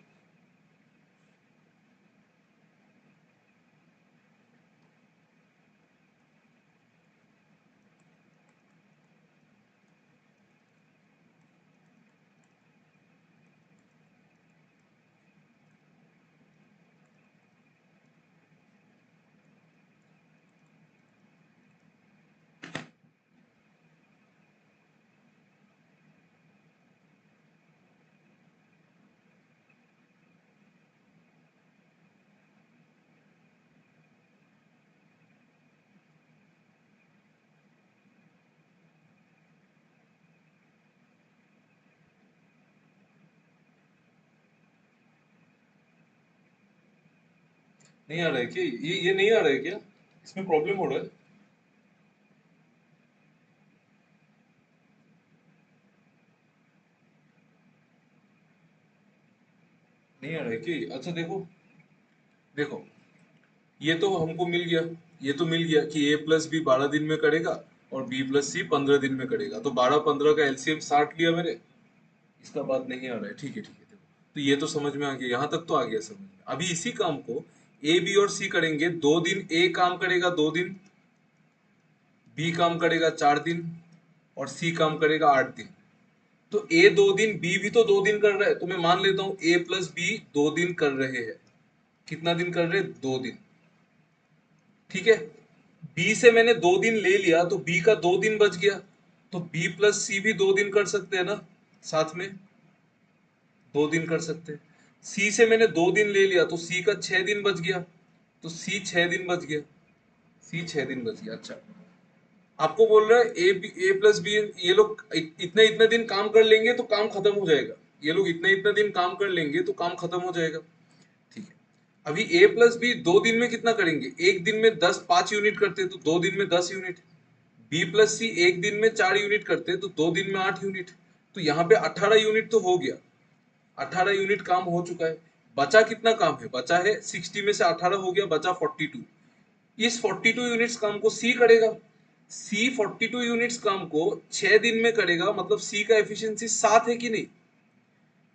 नहीं आ रहा है क्या? ये नहीं आ रहा है क्या? इसमें प्रॉब्लम हो रहा है? नहीं आ रहा है क्या? अच्छा देखो, देखो, ये तो हमको मिल गया, ये तो मिल गया कि a+b 12 दिन में करेगा और b+c 15 दिन में करेगा, तो 12 15 का एलसीएम 60 लिया मैंने। इसका बात नहीं आ रहा है, ठीक है ठीक है, देखो तो ये तो समझ में आ गया, यहाँ तक तो आ गया समझ में। अभी इसी काम को ए बी और सी करेंगे, 2 दिन ए काम करेगा 2 दिन, बी काम करेगा 4 दिन और सी काम करेगा 8 दिन। तो ए 2 दिन, बी भी तो 2 दिन कर रहा है, तो मैं मान लेता हूं a+b 2 दिन कर रहे हैं। कितना दिन कर रहे हैं? 2 दिन। ठीक है, बी से मैंने 2 दिन ले लिया तो बी का 2 दिन बच गया, तो b+c भी 2 दिन कर सकते हैं ना साथ में, 2 दिन कर सकते हैं। सी से मैंने 2 दिन ले लिया तो सी का 6 दिन बच गया, तो सी 6 दिन बच गया, सी 6 दिन बच गया। अच्छा, आपको बोल रहा है ए+b, ये लोग इतने इतने दिन काम कर लेंगे तो काम खत्म हो जाएगा, ये लोग इतने इतने दिन काम कर लेंगे तो काम खत्म हो जाएगा। ठीक है, अभी a+b 2 दिन में कितना करेंगे? एक दिन में 5 यूनिट करते तो 2 दिन में 10 यूनिट। b+c एक दिन में 4 यूनिट करते तो 2 दिन में 8 यूनिट। तो यहाँ पे 18 यूनिट तो हो गया, 18 यूनिट काम हो चुका है। बचा कितना काम है? बचा है 60 में से 18 हो गया, बचा 42। इस 42 यूनिट्स काम को सी करेगा। सी 42 यूनिट्स काम को 6 दिन में करेगा, मतलब सी का एफिशिएंसी 7 है कि नहीं?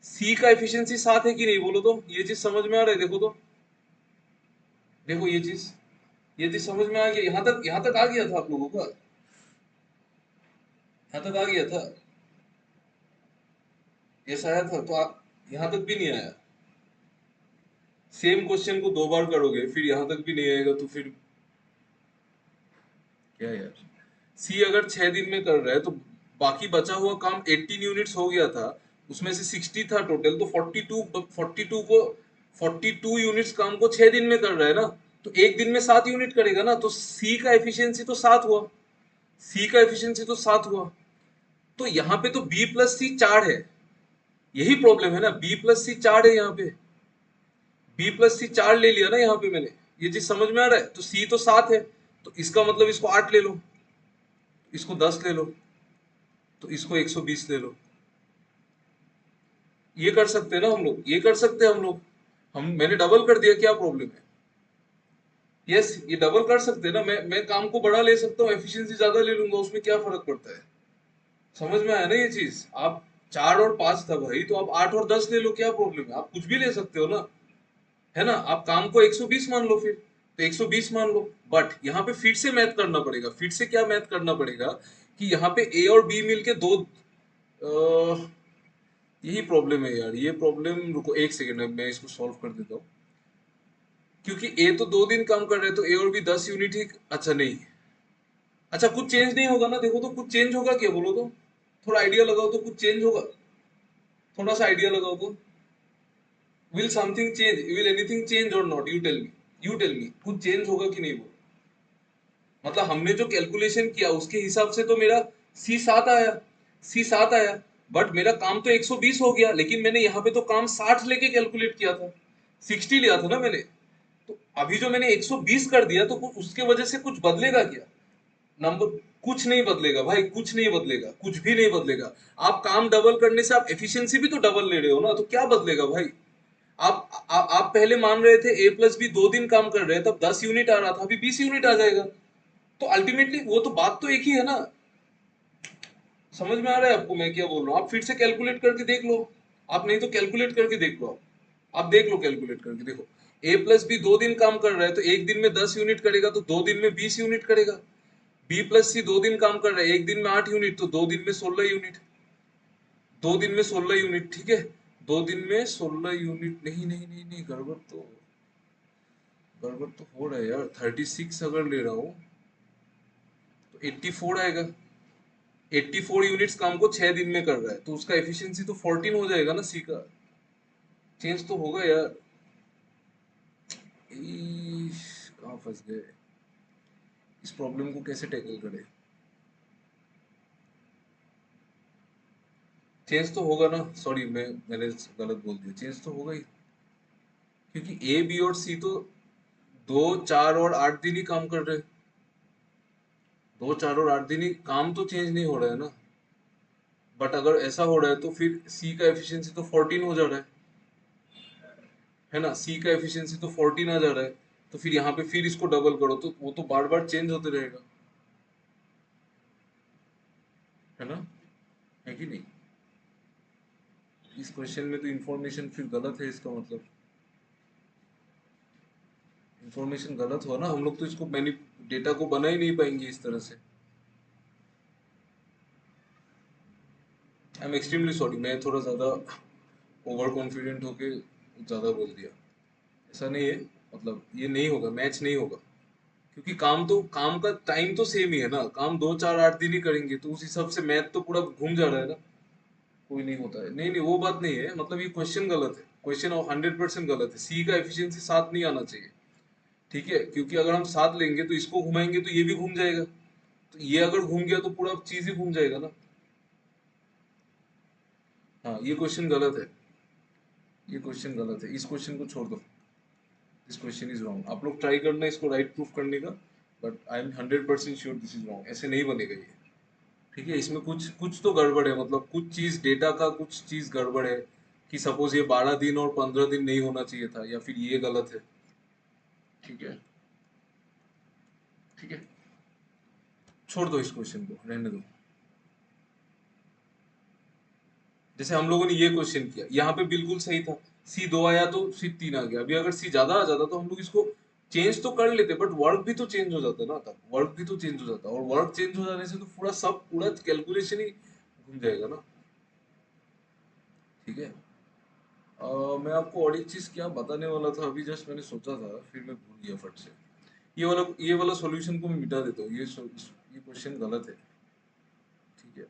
सी का एफिशिएंसी 7 है कि नहीं? बोलो तो, ये चीज समझ में आ रहा है? देखो तो, देखो ये चीज समझ में आ गया? यहाँ तक आ गया था आप लोगों का? यहाँ तक आ गया था? ऐसा आया था? तो यहाँ तक भी नहीं आया? सेम क्वेश्चन को 2 बार करोगे फिर यहाँ तक भी नहीं आएगा, तो फिर क्या यार। सी अगर 6 दिन में कर रहा है तो बाकी बचा हुआ काम 18 यूनिट्स हो गया था, उसमें से 60 था टोटल, तो 42 को 42 यूनिट्स काम को 6 दिन में कर रहा है ना, तो एक दिन में 7 यूनिट करेगा ना, तो सी का एफिशिएंसी तो 7 हुआ, सी का एफिशिएंसी तो 7 हुआ। तो यहाँ पे तो b+c 4 है, यही प्रॉब्लम है ना, b+c 4 है यहाँ पे, b+c 4 ले लिया ना यहाँ पे मैंने। ये चीज समझ में आ रहा है? तो सी तो 7 है, तो इसका मतलब इसको 8 ले लो, इसको 10 ले लो, तो इसको 120 ले लो। ये कर सकते हैं ना हम लोग, ये कर सकते हैं हम लोग। मैंने डबल कर दिया, क्या प्रॉब्लम है? यस, ये डबल कर सकते हैं ना, मैं काम को बड़ा ले सकता हूँ, एफिशिएंसी ज्यादा ले लूंगा, उसमें क्या फर्क पड़ता है? समझ में आया ना ये चीज? आप 4 और 5 था भाई, तो आप 8 और 10 ले लो, क्या प्रॉब्लम है? आप कुछ भी ले सकते हो ना, है ना? आप काम को 120 मान लो फिर, तो 120 मान लो। बट यहाँ पे फिर से मैथ करना पड़ेगा, फिर से क्या मैथ करना पड़ेगा कि यहाँ पे ए और बी मिलके दो, यही प्रॉब्लम है यार, ये प्रॉब्लम, रुको एक सेकेंड मैं इसको सॉल्व कर देता हूँ। क्योंकि ए तो 2 दिन काम कर रहे हैं, तो ए और बी 10 यूनिट ही, अच्छा नहीं, अच्छा कुछ चेंज नहीं होगा ना? देखो तो कुछ चेंज होगा क्या? बोलो तो, थोड़ा आइडिया लगाओ तो, कुछ चेंज होगा? थोड़ा सा आइडिया लगाओ तो, will something change, will anything change or not? You tell me, you tell me, कुछ चेंज होगा कि नहीं? वो मतलब हमने जो कैलकुलेशन किया उसके हिसाब से तो मेरा C7 आया, C7 आया, बट मेरा काम तो 120 हो गया, लेकिन मैंने यहाँ पे तो काम 60 लेके कैलकुलेट किया था, 60 लिया था ना मैंने। तो अभी जो मैंने 120 कर दिया, तो उसके वजह से कुछ बदलेगा क्या? नंबर कुछ नहीं बदलेगा भाई, कुछ नहीं बदलेगा, कुछ भी नहीं बदलेगा। आप काम डबल करने से आप एफिशिएंसी भी तो डबल ले रहे हो ना, तो क्या बदलेगा भाई? आप पहले मान रहे थे a+b 2 दिन काम कर रहे हैं, तब 10 यूनिट आ रहा था, अभी 20 यूनिट आ जाएगा। तो अल्टीमेटली वो तो बात तो एक ही है ना। समझ में आ रहा है आपको मैं क्या बोल रहा हूँ? आप फिर से कैलकुलेट करके देख लो, आप नहीं तो कैलकुलेट करके देख लो, आप देख लो कैलकुलेट करके देखो। a+b 2 दिन काम कर रहा है, तो एक दिन में 10 यूनिट करेगा, तो 2 दिन में 20 यूनिट करेगा। b+c 2 दिन काम कर रहा है, एक दिन में 8 यूनिट, तो 2 दिन में 16 यूनिट, 2 दिन में 16 यूनिट, ठीक है। 2 दिन में 16 यूनिट, नहीं नहीं नहीं नहीं, गड़बड़ तो हो रहा है यार। 36 अगर ले रहा हूँ तो 84 आएगा। 84 यूनिट्स काम को 6 दिन में कर रहा है, तो उसका एफिशिएंसी तो 14 हो जाएगा ना सी का। चेंज तो होगा यार। कहाँ फंस गए? इस प्रॉब्लम को कैसे टैकल करें? चेंज तो होगा ना? सॉरी, मैंने गलत बोल दिया, चेंज तो होगा ही, क्योंकि ए बी और सी तो दो चार और 8 दिन ही काम कर रहे हैं, 2 4 और 8 दिन ही काम, तो चेंज नहीं हो रहा है ना। बट अगर ऐसा हो रहा है तो फिर सी का एफिशिएंसी तो 14 हो जा रहा है ना, सी का एफिशिएंसी तो 14 आ जा रहा है। तो फिर यहाँ पे फिर इसको डबल करो तो वो तो बार बार चेंज होते रहेगा, है ना, है कि नहीं। इस क्वेश्चन में तो इंफॉर्मेशन फिर गलत है, इसका मतलब इंफॉर्मेशन गलत हुआ ना, हम लोग तो इसको मैनी डेटा को बना ही नहीं पाएंगे इस तरह से। आई एम एक्सट्रीमली सॉरी, मैं थोड़ा ज़्यादा ओवर कॉन्फिडेंट होके ज़्यादा बोल दिया। ऐसा नहीं है, मतलब ये नहीं होगा, मैच नहीं होगा, क्योंकि काम का टाइम तो सेम ही है ना, काम 2 4 8 दिन ही करेंगे, तो उस हिसाब से मैथ तो पूरा घूम जा रहा है ना। कोई नहीं होता है, नहीं नहीं वो बात नहीं है, मतलब ये क्वेश्चन गलत है, क्वेश्चन 100% गलत है। सी का एफिशिएंसी 7 नहीं आना चाहिए, ठीक है, क्योंकि अगर हम 7 लेंगे तो इसको घुमाएंगे तो ये भी घूम जाएगा, तो ये अगर घूम गया तो पूरा चीज ही घूम जाएगा ना। हाँ, ये क्वेश्चन गलत है, ये क्वेश्चन गलत है, इस क्वेश्चन को छोड़ दो, दिस क्वेश्चन इज रॉन्ग। आप लोग ट्राई करना इसको राइट प्रूफ करने का, but I am 100% sure this is wrong, ऐसे नहीं बनेगा ये। ठीक है, इसमें कुछ कुछ तो गड़बड़ है, मतलब कुछ चीज डेटा का कुछ चीज गड़बड़ है, कि सपोज ये 12 दिन और 15 दिन नहीं होना चाहिए था, या फिर ये गलत है। ठीक है, ठीक है, छोड़ दो इस क्वेश्चन को, रहने दो। जैसे हम लोगों ने ये क्वेश्चन किया, यहाँ पे बिल्कुल सही था, सी 2 आया तो सी 3 आ गया। अभी अगर सी ज्यादा आ जाता तो हम लोग इसको चेंज तो कर लेते, बट वर्क भी तो चेंज हो जाता ना, तब वर्क भी तो चेंज हो जाता, और वर्क चेंज हो जाने से तो पूरा कैलकुलेशन ही घूम जाएगा ना। ठीक है, मैं आपको और एक चीज क्या बताने वाला था, अभी जस्ट मैंने सोचा था, फिर मैं भूल गया फट से। ये वाला सॉल्यूशन को मैं मिटा देता हूँ, ये क्वेश्चन गलत है। ठीक है,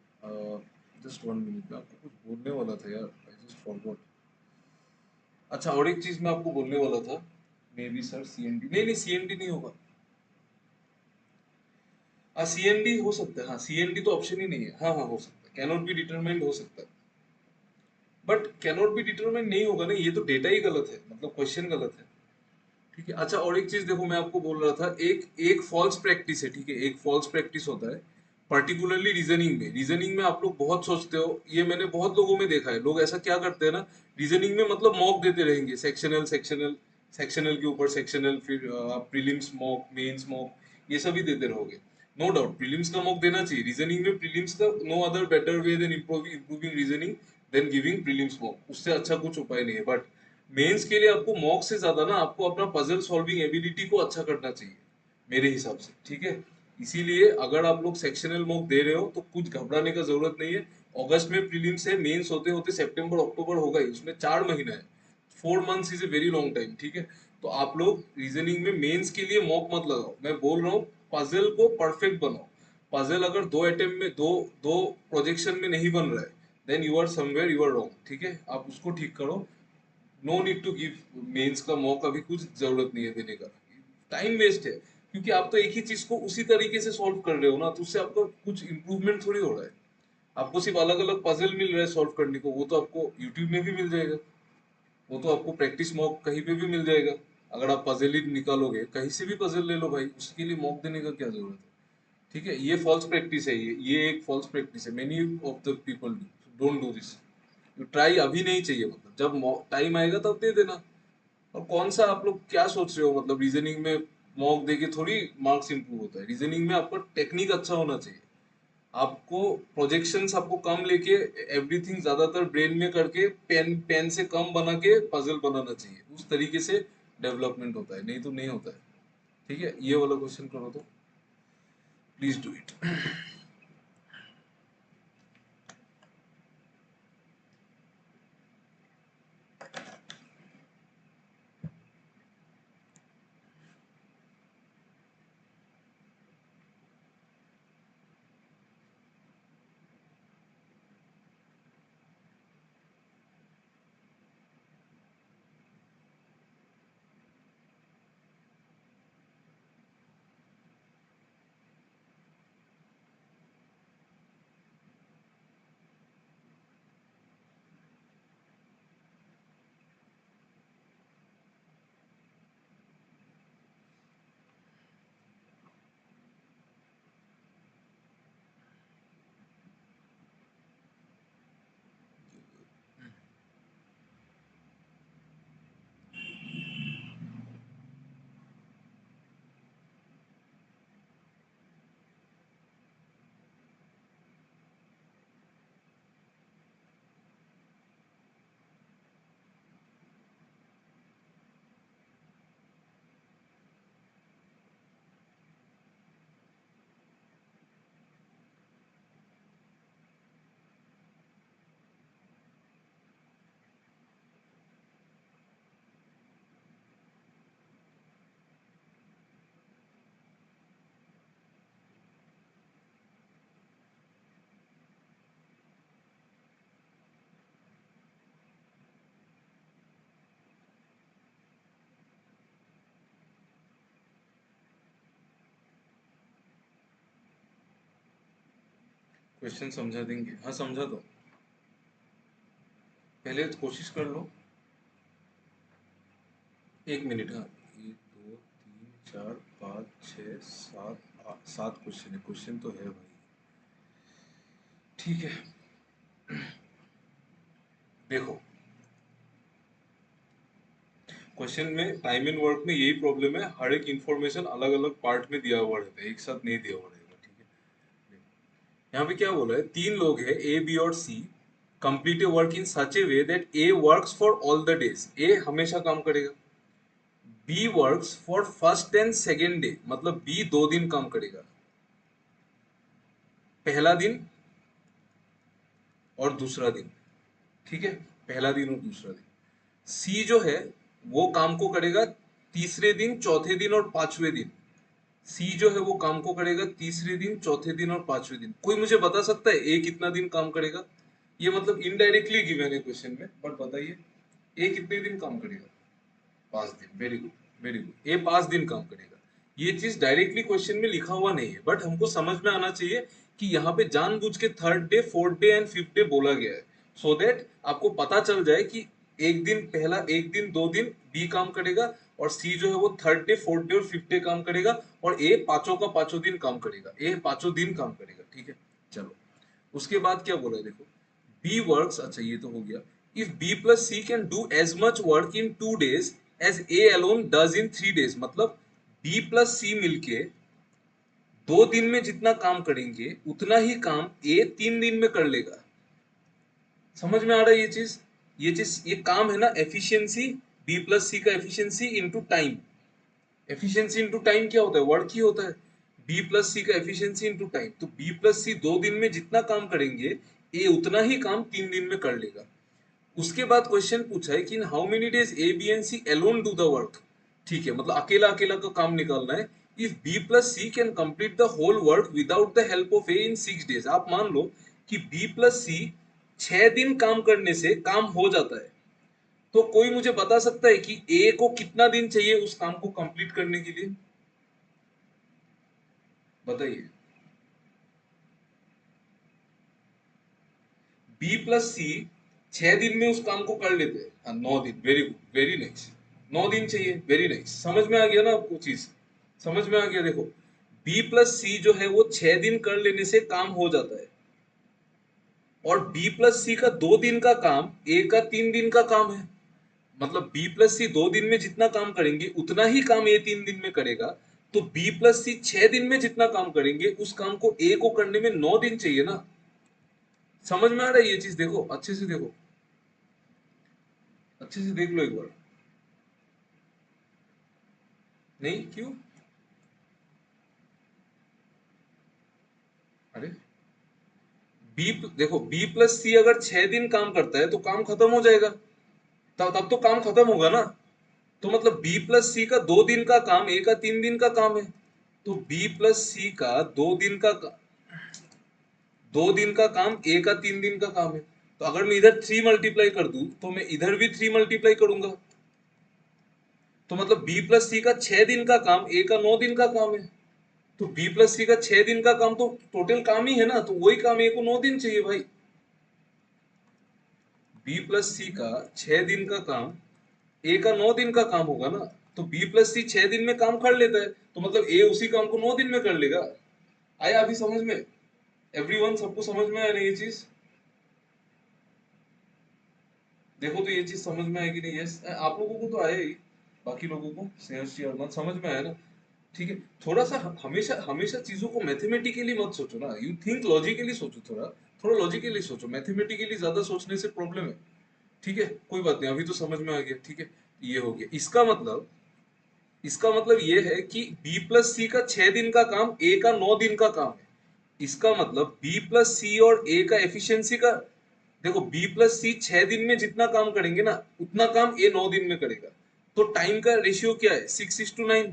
जस्ट 1 मिनट, मैं आपको कुछ बोलने वाला था यार, आई जस्ट फॉरगॉट। अच्छा, और एक चीज मैं आपको बोलने वाला था, मे बी सर सीएनडी, नहीं नहीं सीएनडी नहीं होगा। हाँ, सीएनडी हो सकता है, हाँ सीएनडी तो ऑप्शन ही नहीं है, हाँ हाँ हो सकता है, कैनॉट बी डिटरमाइंड हो सकता है, बट कैनॉट बी डिटरमाइंड नहीं होगा ना, ये तो डेटा ही गलत है, मतलब क्वेश्चन गलत है। ठीक है, अच्छा और एक चीज देखो, मैं आपको बोल रहा था, एक एक फॉल्स प्रैक्टिस है, ठीक है, एक फॉल्स प्रैक्टिस होता है, पर्टिकुलरली रीजनिंग में आप लोग बहुत सोचते हो, ये मैंने बहुत लोगों में देखा है, लोग ऐसा क्या करते हैं ना, रीजनिंग में मतलब मॉक देते रहेंगे, सेक्शनल के ऊपर सेक्शनल, फिर आप प्रीलिम्स मॉक, मेंस मॉक, ये सभी देते रहोगे। नो डाउट प्रीलिम्स का मॉक देना चाहिए, रीजनिंग में प्रीलिम्स का no other better way than improving reasoning than giving prelims mock, उससे अच्छा कुछ उपाय नहीं है। बट मेंस के लिए आपको मॉक से ज्यादा ना, आपको अपना पजल सॉल्विंग एबिलिटी को अच्छा करना चाहिए, मेरे हिसाब से। ठीक है, इसीलिए अगर आप लोग सेक्शनल मॉक दे रहे हो तो कुछ घबराने का जरूरत नहीं है। अगस्त में प्रीलिम्स है, मेंस होते होते सितंबर अक्टूबर होगा ही, उसमें 4 महीना है, 4 months is a very long time. ठीक है, तो आप लोग रीजनिंग में मेंस के लिए मॉक मत लगाओ, मैं बोल रहा हूँ पजल को परफेक्ट बनाओ। पजल अगर 2 अटेम्प्ट में, दो दो प्रोजेक्शन में नहीं बन रहा है, then you are somewhere you are wrong. ठीक है, आप उसको ठीक करो, no need to give mains का मॉक, अभी कुछ जरूरत नहीं है देने का, टाइम वेस्ट है, क्योंकि आप तो एक ही चीज को उसी तरीके से सॉल्व कर रहे हो ना, तो उससे आपका कुछ इंप्रूवमेंट थोड़ी हो रहा है। आपको सिर्फ अलग अलग पजल मिल रहा है सॉल्व करने को, वो तो आपको यूट्यूब में भी मिल जाएगा, वो तो आपको प्रैक्टिस मॉक कहीं पे भी मिल जाएगा। अगर आप पजल ही निकालोगे, कहीं से भी पजल ले लो भाई, उसके लिए मॉक देने का क्या जरूरत है। ठीक है, ये फॉल्स प्रैक्टिस है, ये एक फॉल्स प्रैक्टिस है, many of the people don't do this. Try अभी नहीं चाहिए, मतलब जब टाइम आएगा तब दे देना। और कौन सा आप लोग क्या सोच रहे हो, मतलब रीजनिंग में मॉक देके थोड़ी मार्क्स इंप्रूव होता है, रीजनिंग में आपका टेक्निक अच्छा होना चाहिए, आपको प्रोजेक्शंस आपको कम लेके, एवरीथिंग ज्यादातर ब्रेन में करके, पेन पेन से कम बना के पजल बनाना चाहिए, उस तरीके से डेवलपमेंट होता है, नहीं तो नहीं होता है। ठीक है, ये वाला क्वेश्चन करो तो, प्लीज डू इट। क्वेश्चन समझा देंगे? हाँ समझा दो, पहले तो कोशिश कर लो। 1 मिनट। हाँ, 1 2 3 4 5 6 7 8 7 क्वेश्चन है, क्वेश्चन तो है भाई। ठीक है, देखो क्वेश्चन में टाइम एंड वर्क में यही प्रॉब्लम है, हर एक इंफॉर्मेशन अलग अलग पार्ट में दिया हुआ रहता है, एक साथ नहीं दिया हुआ रहेगा। ठीक है, यहाँ पे क्या बोला है, 3 लोग है ए बी और C, complete A work in such a way that A works for all the days, A हमेशा काम करेगा। B works for first and second day, मतलब बी 2 दिन काम करेगा, पहला दिन और दूसरा दिन। ठीक है, पहला दिन और दूसरा दिन। सी जो है वो काम को करेगा तीसरे दिन, चौथे दिन और पांचवें दिन। सी जो है वो काम को करेगा तीसरे दिन, चौथे दिन और पांचवें दिन। कोई मुझे बता सकता है ए कितना दिन काम करेगा? ये मतलब इनडायरेक्टली गिवन है क्वेश्चन में, बट बताइए ए कितने दिन काम करेगा? 5 दिन। वेरी गुड, वेरी गुड, ए 5 दिन काम करेगा। ये चीज डायरेक्टली क्वेश्चन में लिखा हुआ नहीं है, बट हमको समझ में आना चाहिए कि यहाँ पे जानबूझ के third day, fourth day and fifth day बोला गया है, सो दैट आपको पता चल जाए कि एक दिन पहला, एक दिन 2 दिन बी काम करेगा, और सी जो है वो थर्ड डे, फोर्थ डे और फिफ्थ डे काम करेगा, और ए पांचों का पांचों दिन काम करेगा, ए पांचों दिन काम करेगा। ठीक है, चलो उसके बाद क्या बोला है देखो, बी वर्क्स, अच्छा ये तो हो गया, if B plus C can do as much work in 2 days as A alone does in 3 days, मतलब बी प्लस सी मिलके 2 दिन में जितना काम करेंगे उतना ही काम ए 3 दिन में कर लेगा। समझ में आ रहा है ये चीज? ये काम है ना एफिशिएंसी, बी प्लस सी का efficiency into time. Efficiency into time क्या होता है? वर्क ही होता है। बी प्लस सी का एफिशिएंसी इनटू टाइम, तो बी प्लस सी 2 दिन में जितना काम करेंगे ए उतना ही काम 3 दिन में कर लेगा। उसके बाद क्वेश्चन पूछा है कि in how many days A B and C alone do the work. ठीक है, मतलब अकेला अकेला का काम निकालना है। If B plus C can complete the whole work without the help of A in 6 days, आप मान लो कि बी प्लस सी 6 दिन काम करने से काम हो जाता है, तो कोई मुझे बता सकता है कि ए को कितना दिन चाहिए उस काम को कंप्लीट करने के लिए? बताइए। बी प्लस सी 6 दिन में उस काम को कर लेते हैं, हाँ 9 दिन। वेरी गुड, वेरी नाइस, 9 दिन चाहिए। वेरी नाइस, समझ में आ गया ना आपको चीज? समझ में आ गया? देखो बी प्लस सी जो है वो 6 दिन कर लेने से काम हो जाता है, और बी प्लस सी का 2 दिन का काम ए का 3 दिन का काम है। मतलब बी प्लस सी 2 दिन में जितना काम करेंगे उतना ही काम ए 3 दिन में करेगा, तो बी प्लस सी 6 दिन में जितना काम करेंगे उस काम को ए को करने में 9 दिन चाहिए ना। समझ में आ रहा है ये चीज? देखो अच्छे से देखो, अच्छे से देख लो एक बार। नहीं क्यों? अरे बी, देखो बी प्लस सी अगर 6 दिन काम करता है तो काम खत्म हो जाएगा, तब तब तो काम खत्म होगा ना। तो मतलब बी प्लस सी का 2 दिन का काम ए का 3 दिन का काम है, तो बी प्लस सी का 2 दिन का काम ए का 3 दिन का काम है। तो अगर मैं इधर 3 मल्टीप्लाई कर दूं तो मैं इधर भी 3 मल्टीप्लाई करूंगा, तो मतलब बी प्लस सी का 6 दिन का काम ए का 9 दिन का काम है। तो बी प्लस सी का 6 दिन का काम तो टोटल काम ही है ना, तो वही काम ए को 9 दिन चाहिए भाई। बी प्लस सी का 6 दिन का काम ए का 9 दिन का काम होगा ना, तो बी प्लस सी 6 दिन में काम कर लेता है, तो मतलब ए उसी काम को 9 दिन में कर लेगा। आया अभी समझ में? एवरीवन, सबको समझ में आया ना ये चीज? देखो तो ये चीज समझ में आएगी नहीं? यस, आप लोगों को तो आया ही, बाकी लोगों को श्रेयस और मत समझ में आया ना? ठीक है, थोड़ा सा हमेशा हमेशा चीजों को मैथमेटिकली मत सोचो ना, यू थिंक लॉजिकली सोचो, थोड़ा थोड़ा लॉजिकली सोचो, मैथमेटिकली ज्यादा सोचने से प्रॉब्लम है। ठीक है, कोई बात नहीं, अभी तो समझ में आ गया। ठीक है, ये हो गया। इसका मतलब ये है कि बी प्लस सी का 6 दिन का काम ए का 9 दिन का काम है। इसका मतलब बी प्लस सी और ए का एफिशिएंसी का, देखो बी प्लस सी 6 दिन में जितना काम करेंगे ना उतना काम ए 9 दिन में करेगा, तो टाइम का रेशियो क्या है? 6:9।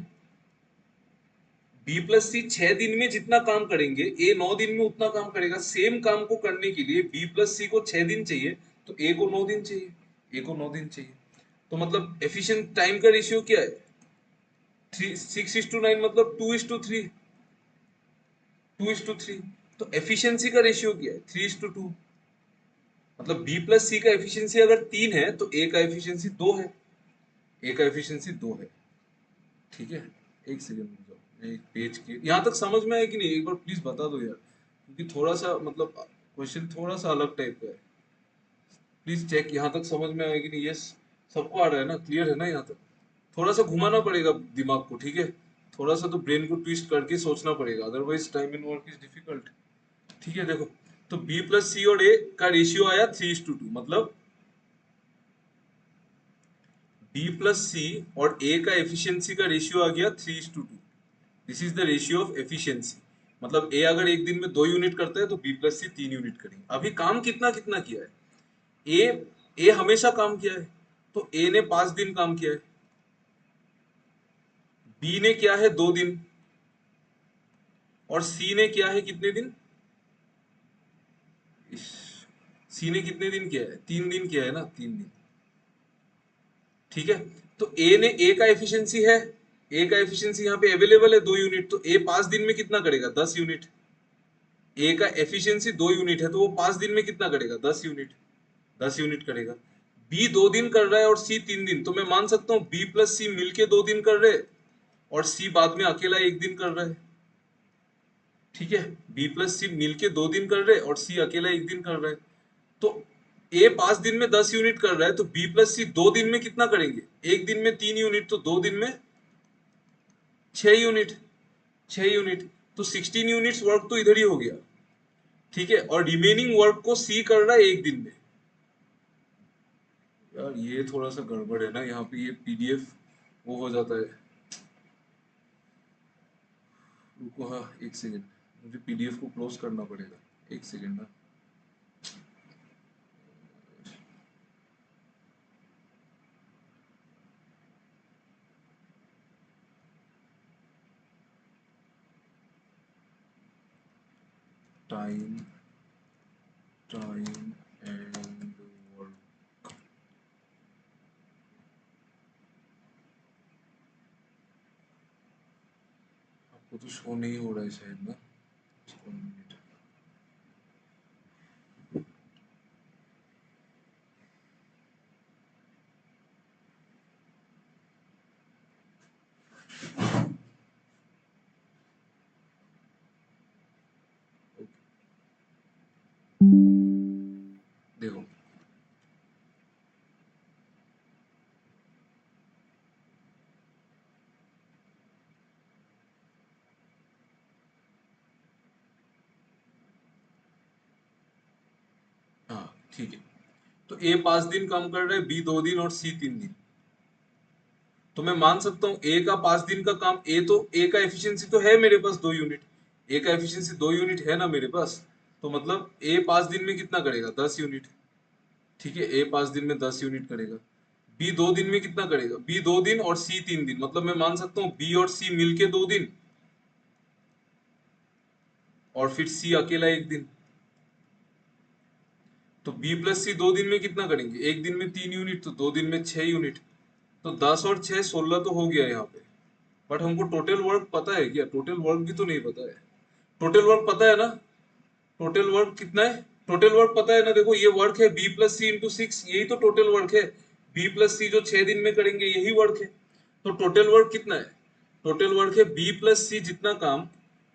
बी प्लस सी 6 दिन में जितना काम करेंगे ए 9 दिन में उतना काम करेगा। सेम काम को करने के लिए बी प्लस सी को 6 दिन चाहिए, तो ए को 9 दिन चाहिए, ए को 9 दिन चाहिए। तो मतलब एफिशिएंट टाइम का रेशियो क्या है? 6:9, मतलब 2:3, 2:3। तो एफिशिएंसी का रेशियो क्या है 3:2, मतलब बी प्लस सी का एफिशिएंसी अगर 3 है तो ए का एफिशिएंसी 2 है, ए का एफिशिएंसी 2 है। ठीक है, एक सेकंड रुक जाओ, मैं एक पेज के यहाँ तक समझ में आया कि नहीं एक बार प्लीज बता दो यार, क्योंकि थोड़ा सा मतलब क्वेश्चन थोड़ा सा अलग टाइप का है। प्लीज चेक, यहाँ तक समझ में आया कि नहीं? यस, सबको आ रहा है ना, क्लियर है ना यहाँ तक? थोड़ा सा घुमाना पड़ेगा दिमाग को, ठीक है, थोड़ा सा तो ब्रेन को ट्विस्ट करके सोचना पड़ेगा, otherwise time in work is difficult. ठीक है, देखो, तो बी प्लस सी और ए का रेशियो आया 3:2, मतलब बी प्लस सी और ए का एफिशिएंसी का रेशियो आ गया 3:2। This is the ratio of efficiency, मतलब ए अगर एक दिन में 2 यूनिट करता है तो बी प्लस सी 3 यूनिट करेंगे। अभी काम कितना कितना किया है? ए हमेशा काम किया है, तो ए ने 5 दिन काम किया है, बी ने किया है 2 दिन, और सी ने किया है कितने दिन? सी ने कितने दिन किया है? 3 दिन किया है ना, 3 दिन। ठीक है, तो ए का एफिशिएंसी है, ए का एफिशिएंसी यहाँ पे अवेलेबल है 2 यूनिट, तो ए 5 दिन में कितना करेगा? 10 यूनिट। ए का एफिशिएंसी 2 यूनिट है, तो वो 5 दिन में कितना करेगा? 10 यूनिट, 10 यूनिट करेगा। बी 2 दिन कर रहा है और सी 3 दिन, तो मैं मान सकता हूँ बी प्लस सी मिलके 2 दिन कर रहे, और सी बाद में अकेला 1 दिन कर रहा है। ठीक है, बी प्लस सी मिलके 2 दिन कर रहे और सी अकेला 1 दिन कर रहा है, तो ए 5 दिन में 10 यूनिट कर रहा है, तो बी प्लस सी 2 दिन में कितना करेंगे? 1 दिन में 3 यूनिट, तो 2 दिन में 6 यूनिट, 6 यूनिट, तो 16 यूनिट्स वर्क तो इधर ही हो गया। ठीक है, और रिमेनिंग वर्क को सी कर रहा है 1 दिन में। यार ये थोड़ा सा गड़बड़ है ना यहाँ पे, ये पीडीएफ वो हो जाता है। रुको, हाँ एक सेकेंड, मुझे पीडीएफ को क्लोज करना पड़ेगा, एक सेकेंड ना। टाइम, टाइम एंड वर्क, आपको तो शो नहीं हो रहा है शायद ना, 1 मिनट। देखो, हाँ ठीक है, तो ए 5 दिन काम कर रहा है, बी 2 दिन और सी 3 दिन, तो मैं मान सकता हूँ ए का 5 दिन का काम, ए का एफिशिएंसी तो है मेरे पास 2 यूनिट, ए का एफिशिएंसी 2 यूनिट है ना मेरे पास, तो मतलब ए 5 दिन में कितना करेगा? 10 यूनिट। ठीक है, ए 5 दिन में 10 यूनिट करेगा। बी 2 दिन में कितना करेगा? बी 2 दिन और सी 3 दिन, मतलब मैं मान सकता हूँ बी और सी मिलके 2 दिन, और फिर सी अकेला 1 दिन, तो बी प्लस सी 2 दिन में कितना करेंगे? 1 दिन में 3 यूनिट, तो 2 दिन में 6 यूनिट, तो 10 और 6 16 तो हो गया यहाँ पे। बट हमको टोटल वर्क पता है क्या? टोटल वर्क भी तो नहीं पता है। टोटल वर्क पता है ना? टोटल वर्क कितना है? टोटल वर्क पता है ना? देखो ये वर्क है बी प्लस सी इंटू 6, यही तो टोटल वर्क है। बी प्लस सी जो 6 दिन में करेंगे यही वर्क है, तो टोटल वर्क कितना है? टोटल वर्क है बी प्लस सी जितना काम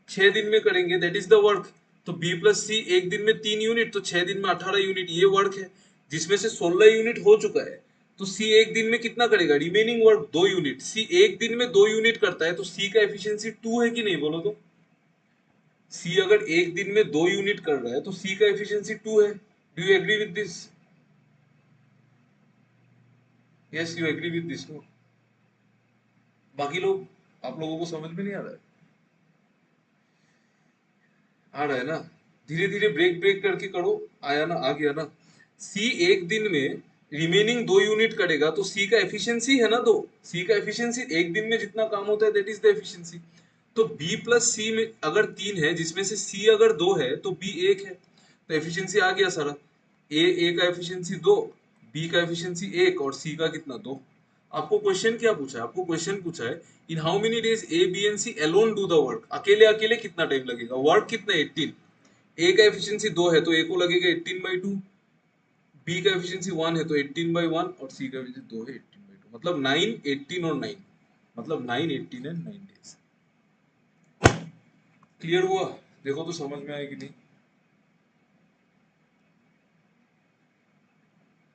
6 दिन में करेंगे, दैट इज द वर्क। तो बी प्लस सी 1 दिन में 3 यूनिट, तो 6 दिन में 18 यूनिट, ये वर्क है, जिसमें से 16 यूनिट हो चुका है। तो सी 1 दिन में कितना करेगा? Remaining work 2 unit. सी 1 दिन में 2 यूनिट करता है, तो सी का एफिशिएंसी 2 है कि नहीं, बोलो तो? सी अगर 1 दिन में 2 यूनिट कर रहा है तो सी का एफिशिएंसी 2 है। Do you agree with this? Yes, you agree with this no? बाकी लोग, आप लोगों को समझ में नहीं आ रहा है? आ रहा है ना? धीरे धीरे ब्रेक ब्रेक करके करो, आया ना? आ गया ना? सी 1 दिन में रिमेनिंग 2 यूनिट करेगा, तो सी का एफिशिएंसी है ना 2। सी का एफिशिएंसी 1 दिन में जितना काम होता है दैट इज द एफिशिएंसी। तो बी प्लस सी में अगर 3 है, जिसमें से सी अगर 2 है तो बी 1 है, तो एफिशिएंसी आ गया सारा। ए का एफिशिएंसी 2, बी का एफिशिएंसी 1, और सी का कितना? 2। आपको क्वेश्चन क्या पूछा है? आपको क्वेश्चन पूछा है in how many days A B and C alone do the work, अकेले अकेले कितना टाइम लगेगा? वर्क कितना? 18, ए का एफिशिएंसी 2 है तो ए को लगेगा 18/2, बी का एफिशिएंसी 1 है तो 18/1 और सी का एफिशिएंसी 2 है 18/2, मतलब 9, 18 और 9, मतलब 9, 18 एंड 9 डेज। क्लियर हुआ? देखो तो समझ में आया कि नहीं?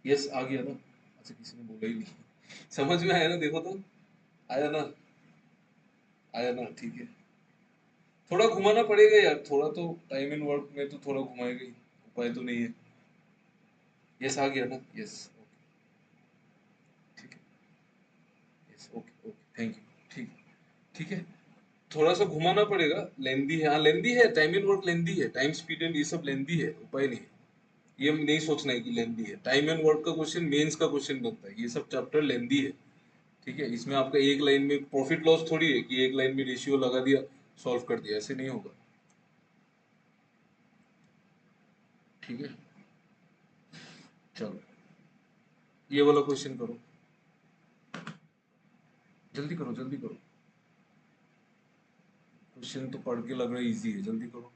यस आ गया ना? अच्छा किसी ने बोला ही नहीं। समझ में आया ना? देखो तो आया ना? आया ना? ठीक है। थोड़ा घुमाना पड़ेगा यार, थोड़ा तो टाइम एंड वर्क में तो थोड़ा घुमाएगा ही, उपाय तो नहीं है। यस आ गया ना? यस ठीक है। Yes okay okay thank you. ठीक ठीक है। थोड़ा सा घुमाना पड़ेगा, लेंदी है, हाँ लेंदी है, टाइम एंड वर्क लेंदी है, टाइम स्पीड एंड ये सब लेंदी है, उपाय नहीं है। ये नहीं सोचना है कि लेंदी है। टाइम एंड वर्क का क्वेश्चन मेंस का क्वेश्चन बनता है, ये सब चैप्टर लेंदी है। ठीक है, इसमें आपका एक लाइन में प्रॉफिट लॉस थोड़ी है कि एक लाइन में रेशियो लगा दिया सॉल्व कर दिया, ऐसे नहीं होगा। ठीक है चलो, ये वाला क्वेश्चन करो, जल्दी करो जल्दी करो। क्वेश्चन तो पढ़ के लग रहा है इजी है, जल्दी करो।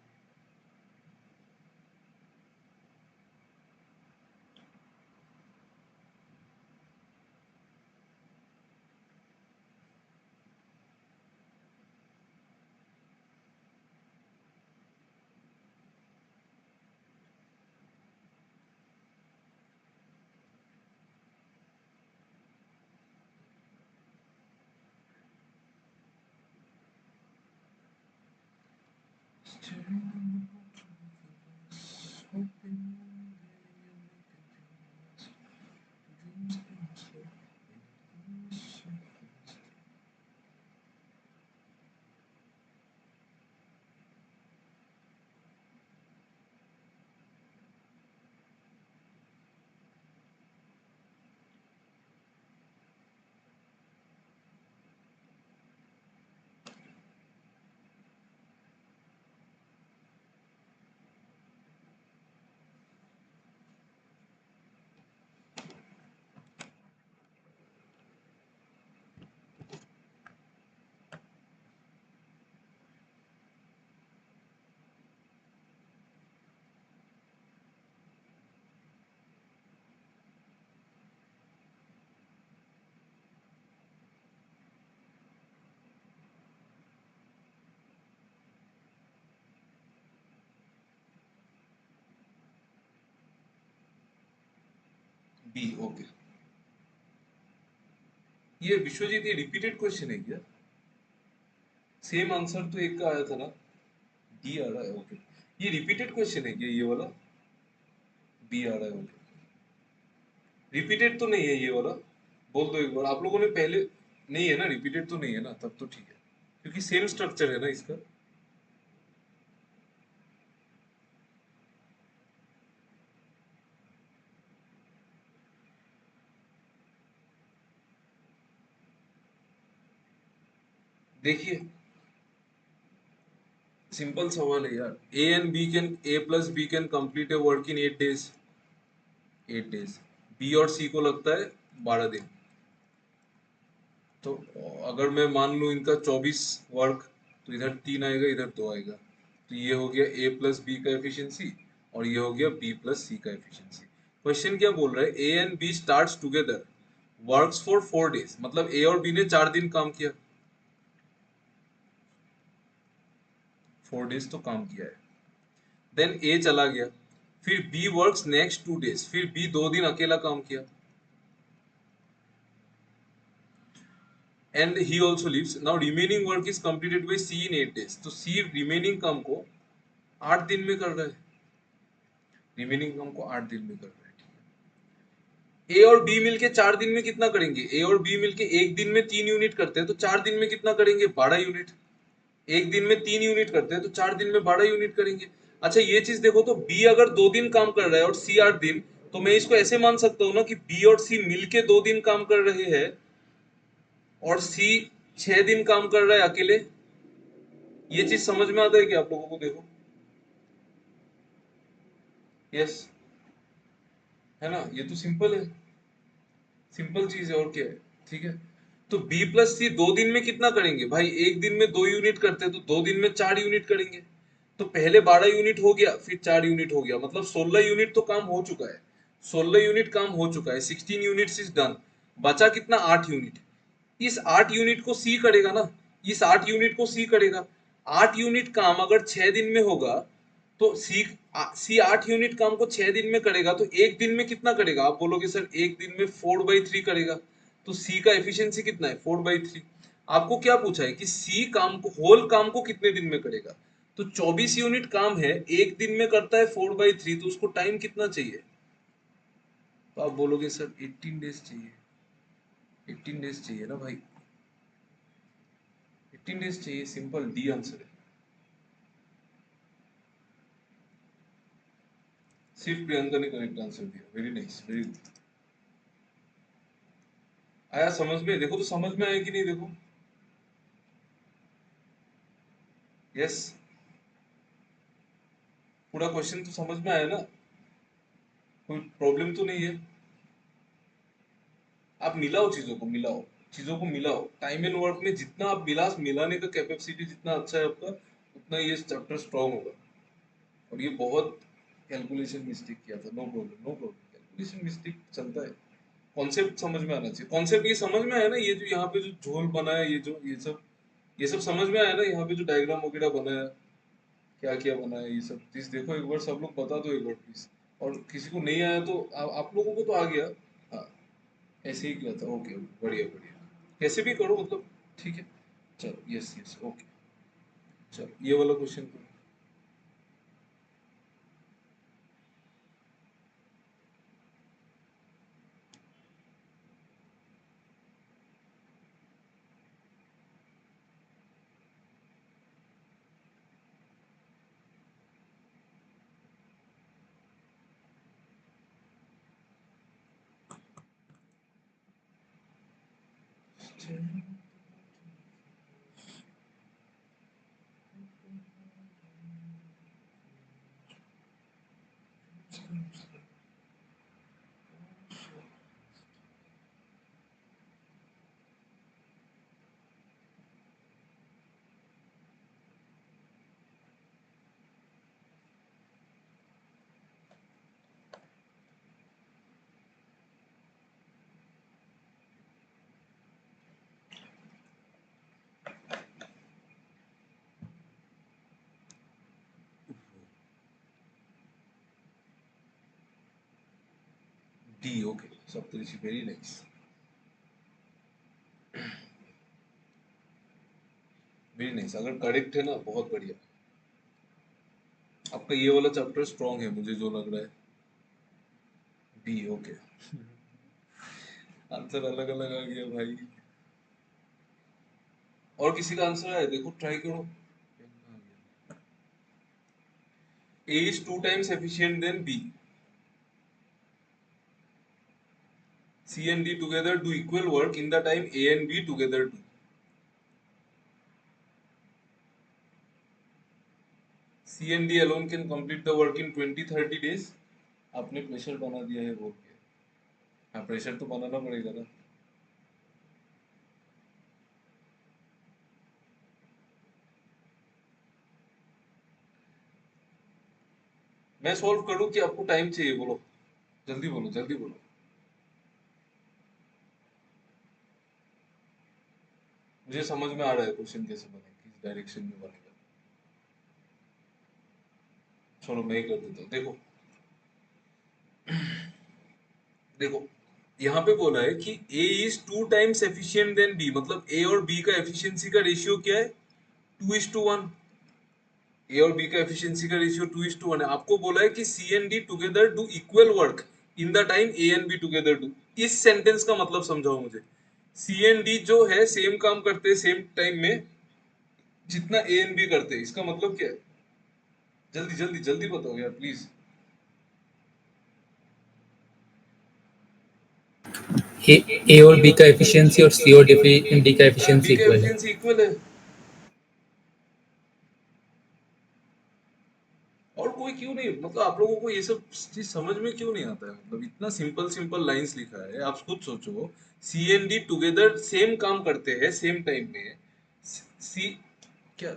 B okay. ये विश्वजीत ये रिपीटेड क्वेश्चन है क्या? सेम आंसर तो एक का आया था ना? डी आ रहा है ओके। ये रिपीटेड क्वेश्चन है क्या ये वाला? बी आ रहा है ओके। रिपीटेड तो नहीं है ये वाला? बोल दो एक बार, आप लोगों ने पहले नहीं है ना, रिपीटेड तो नहीं है ना, तब तो ठीक है, क्योंकि सेम स्ट्रक्चर है ना इसका। देखिए सिंपल सवाल है यार, A plus B can complete A work in 8 days, 8 days. B और सी को लगता है 12 दिन। तो अगर मैं मान लूं इनका 24 वर्क, तो इधर 3 आएगा इधर 2 आएगा, तो ये हो गया ए प्लस बी का एफिशिएंसी और ये हो गया बी प्लस सी का एफिशिएंसी। क्वेश्चन क्या बोल रहा है? A and B starts together, works for 4 days, मतलब ए और बी ने 4 दिन काम किया, 4 डेज तो काम किया है। देन ए चला गया, फिर बी वर्क्स नेक्स्ट 2 डेज, फिर बी 2 दिन अकेला काम किया, and he also leaves. Now remaining work is completed by C in 8 days, तो सी रिमेनिंग काम को 8 दिन में कर रहा है, रिमेनिंग काम को 8 दिन में कर रहा है। ए और बी मिलके 4 दिन में कितना करेंगे? ए और बी मिलके एक दिन में 3 यूनिट करते हैं, तो 4 दिन में कितना करेंगे? 12 यूनिट। एक दिन में 3 यूनिट करते हैं तो 4 दिन में 12 यूनिट करेंगे। अच्छा ये चीज देखो तो, बी अगर 2 दिन काम कर रहा है और सी 8 दिन, तो मैं इसको ऐसे मान सकता हूँ ना कि बी और सी मिलके 2 दिन काम कर रहे हैं और सी 6 दिन काम कर रहा है अकेले। ये चीज समझ में आता है कि आप लोगों को? देखो यस, है ना, ये तो सिंपल है, सिंपल चीज है और क्या है। ठीक है, तो बी प्लस सी 2 दिन में कितना करेंगे भाई? एक दिन में 2 यूनिट करते हैं तो 2 दिन में 4 यूनिट करेंगे। तो पहले 12 यूनिट हो गया, फिर 4 यूनिट हो गया, मतलब 16 यूनिट तो काम हो चुका है। 16 यूनिट काम हो चुका है, 16 यूनिट्स इज डन। बचा कितना? 8 यूनिट। इस 8 यूनिट को सी करेगा ना, इस 8 यूनिट को सी करेगा। 8 यूनिट काम अगर 6 दिन में होगा तो सी 8 यूनिट काम को 6 दिन में करेगा, तो एक दिन में कितना करेगा? आप बोलोगे सर एक दिन में 4/3 करेगा। तो सी का एफिशिएंसी कितना है? 4/3। आपको क्या पूछा है कि सी काम को, होल काम को कितने दिन में करेगा? तो 24 यूनिट काम है, एक दिन में करता है 4/3, तो उसको टाइम कितना चाहिए? तो आप बोलोगे सर 18 डेज चाहिए। 18 डेज चाहिए ना भाई, 18 डेज चाहिए, सिंपल डी आंसर है। सिर्फ प्रियंका ने करेक्ट आंसर दिया, वेरी नाइस, वेरी गुड। आया समझ में? देखो तो समझ में आया कि नहीं, देखो। यस, पूरा क्वेश्चन तो समझ में आया ना? कोई प्रॉब्लम तो नहीं है? आप मिलाओ चीजों को, मिलाओ चीजों को, मिलाओ। टाइम एंड वर्क में जितना आप मिलाने का कैपेसिटी जितना अच्छा है आपका, उतना ये चैप्टर स्ट्रांग होगा। और ये बहुत कैलकुलेशन मिस्टेक किया था, no problem, no problem, calculation mistake चलता है। कॉन्सेप्ट समझ में आना चाहिए। कॉन्सेप्ट ये समझ में आया ना, ये जो यहाँ पे जो झोल बना है, ये सब समझ में आया ना? यहाँ पे जो डायग्राम वगैरह बना है, क्या क्या बना है, ये सब चीज देखो एक बार, सब लोग बता दो एक बार प्लीज। और किसी को नहीं आया तो आप लोगों को तो आ गया। हाँ, ऐसे ही किया था, ओके, बढ़िया बढ़िया। कैसे भी करो मतलब, ठीक है। चलो, यस यस, ओके। चलो ये वाला क्वेश्चन करो। डी, ओके, सप्तऋषि, वेरी नाइस, वेरी नाइस। अगर करेक्ट है ना, बहुत बढ़िया। आपका ये वाला चैप्टर स्ट्रांग है, मुझे जो लग रहा है। D, okay. आंसर अलग अलग आ गया भाई। और किसी का आंसर है? देखो ट्राई करो। A is 2 times efficient than B. C and D together do equal work in the time A and B together do. C and D alone can complete the work in 20-30 days. आपने pressure बना दिया है बोल के। हाँ, pressure तो बनाना पड़ेगा ना। मैं सॉल्व करूँ कि आपको टाइम चाहिए? बोलो, जल्दी बोलो, जल्दी बोलो। मुझे समझ में आ रहा है क्वेश्चन कैसे बने, किस डायरेक्शन में बनेगा। चलो मैं ही कर देता हूँ। देखो देखो, यहाँ पे बोला है कि A is 2 times efficient than B, मतलब A और B का एफिशिएंसी का रेशियो क्या है? 2:1। ए और बी का एफिशिएंसी का रेशियो 2:1 है। आपको बोला है कि C and D together do equal work in the time A and B together do. इस सेंटेंस का मतलब समझाओ मुझे। सी एंड डी जो है सेम काम करते हैं सेम टाइम में, जितना ए एंड बी करते हैं, इसका मतलब क्या है? जल्दी जल्दी जल्दी बताओ यार प्लीज। ए और बी का एफिशिएंसी और सी और डी का बी एफिशिएंसी का इक्वल है। एफिशिएंसी इक्वल है। और कोई क्यों नहीं, मतलब आप लोगों को ये सब चीज समझ में क्यों नहीं आता है? मतलब इतना सिंपल सिंपल लाइंस लिखा है, आप खुद सोचो। सी एंड डी टुगेदर सेम काम करते हैं सेम टाइम में। सी क्या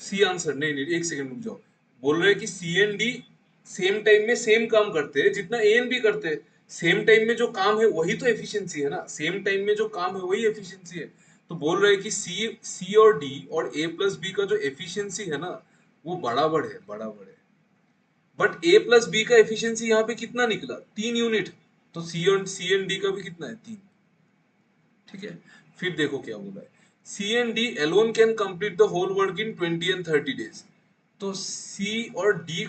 सी आंसर नहीं नहीं, एक सेकंड रुक जाओ। बोल रहे हैं कि C and D same time में सेम काम करते हैं जितना ए एंड बी करते हैं। सेम टाइम में जो काम है वही तो एफिशिएंसी है ना, सेम टाइम में जो काम है वही एफिशिएंसी है। तो बोल रहे हैं कि सी सी और डी और ए प्लस बी का जो एफिशिएंसी है ना वो बराबर है, बराबर है। बट ए प्लस बी का एफिशिएंसी यहाँ पे कितना निकला, 3 यूनिट। तो सी एंड डी का भी कितना है, 3। ठीक है, फिर देखो क्या बोला है, C and D alone can complete the whole work in 20 and 30 days। तो सी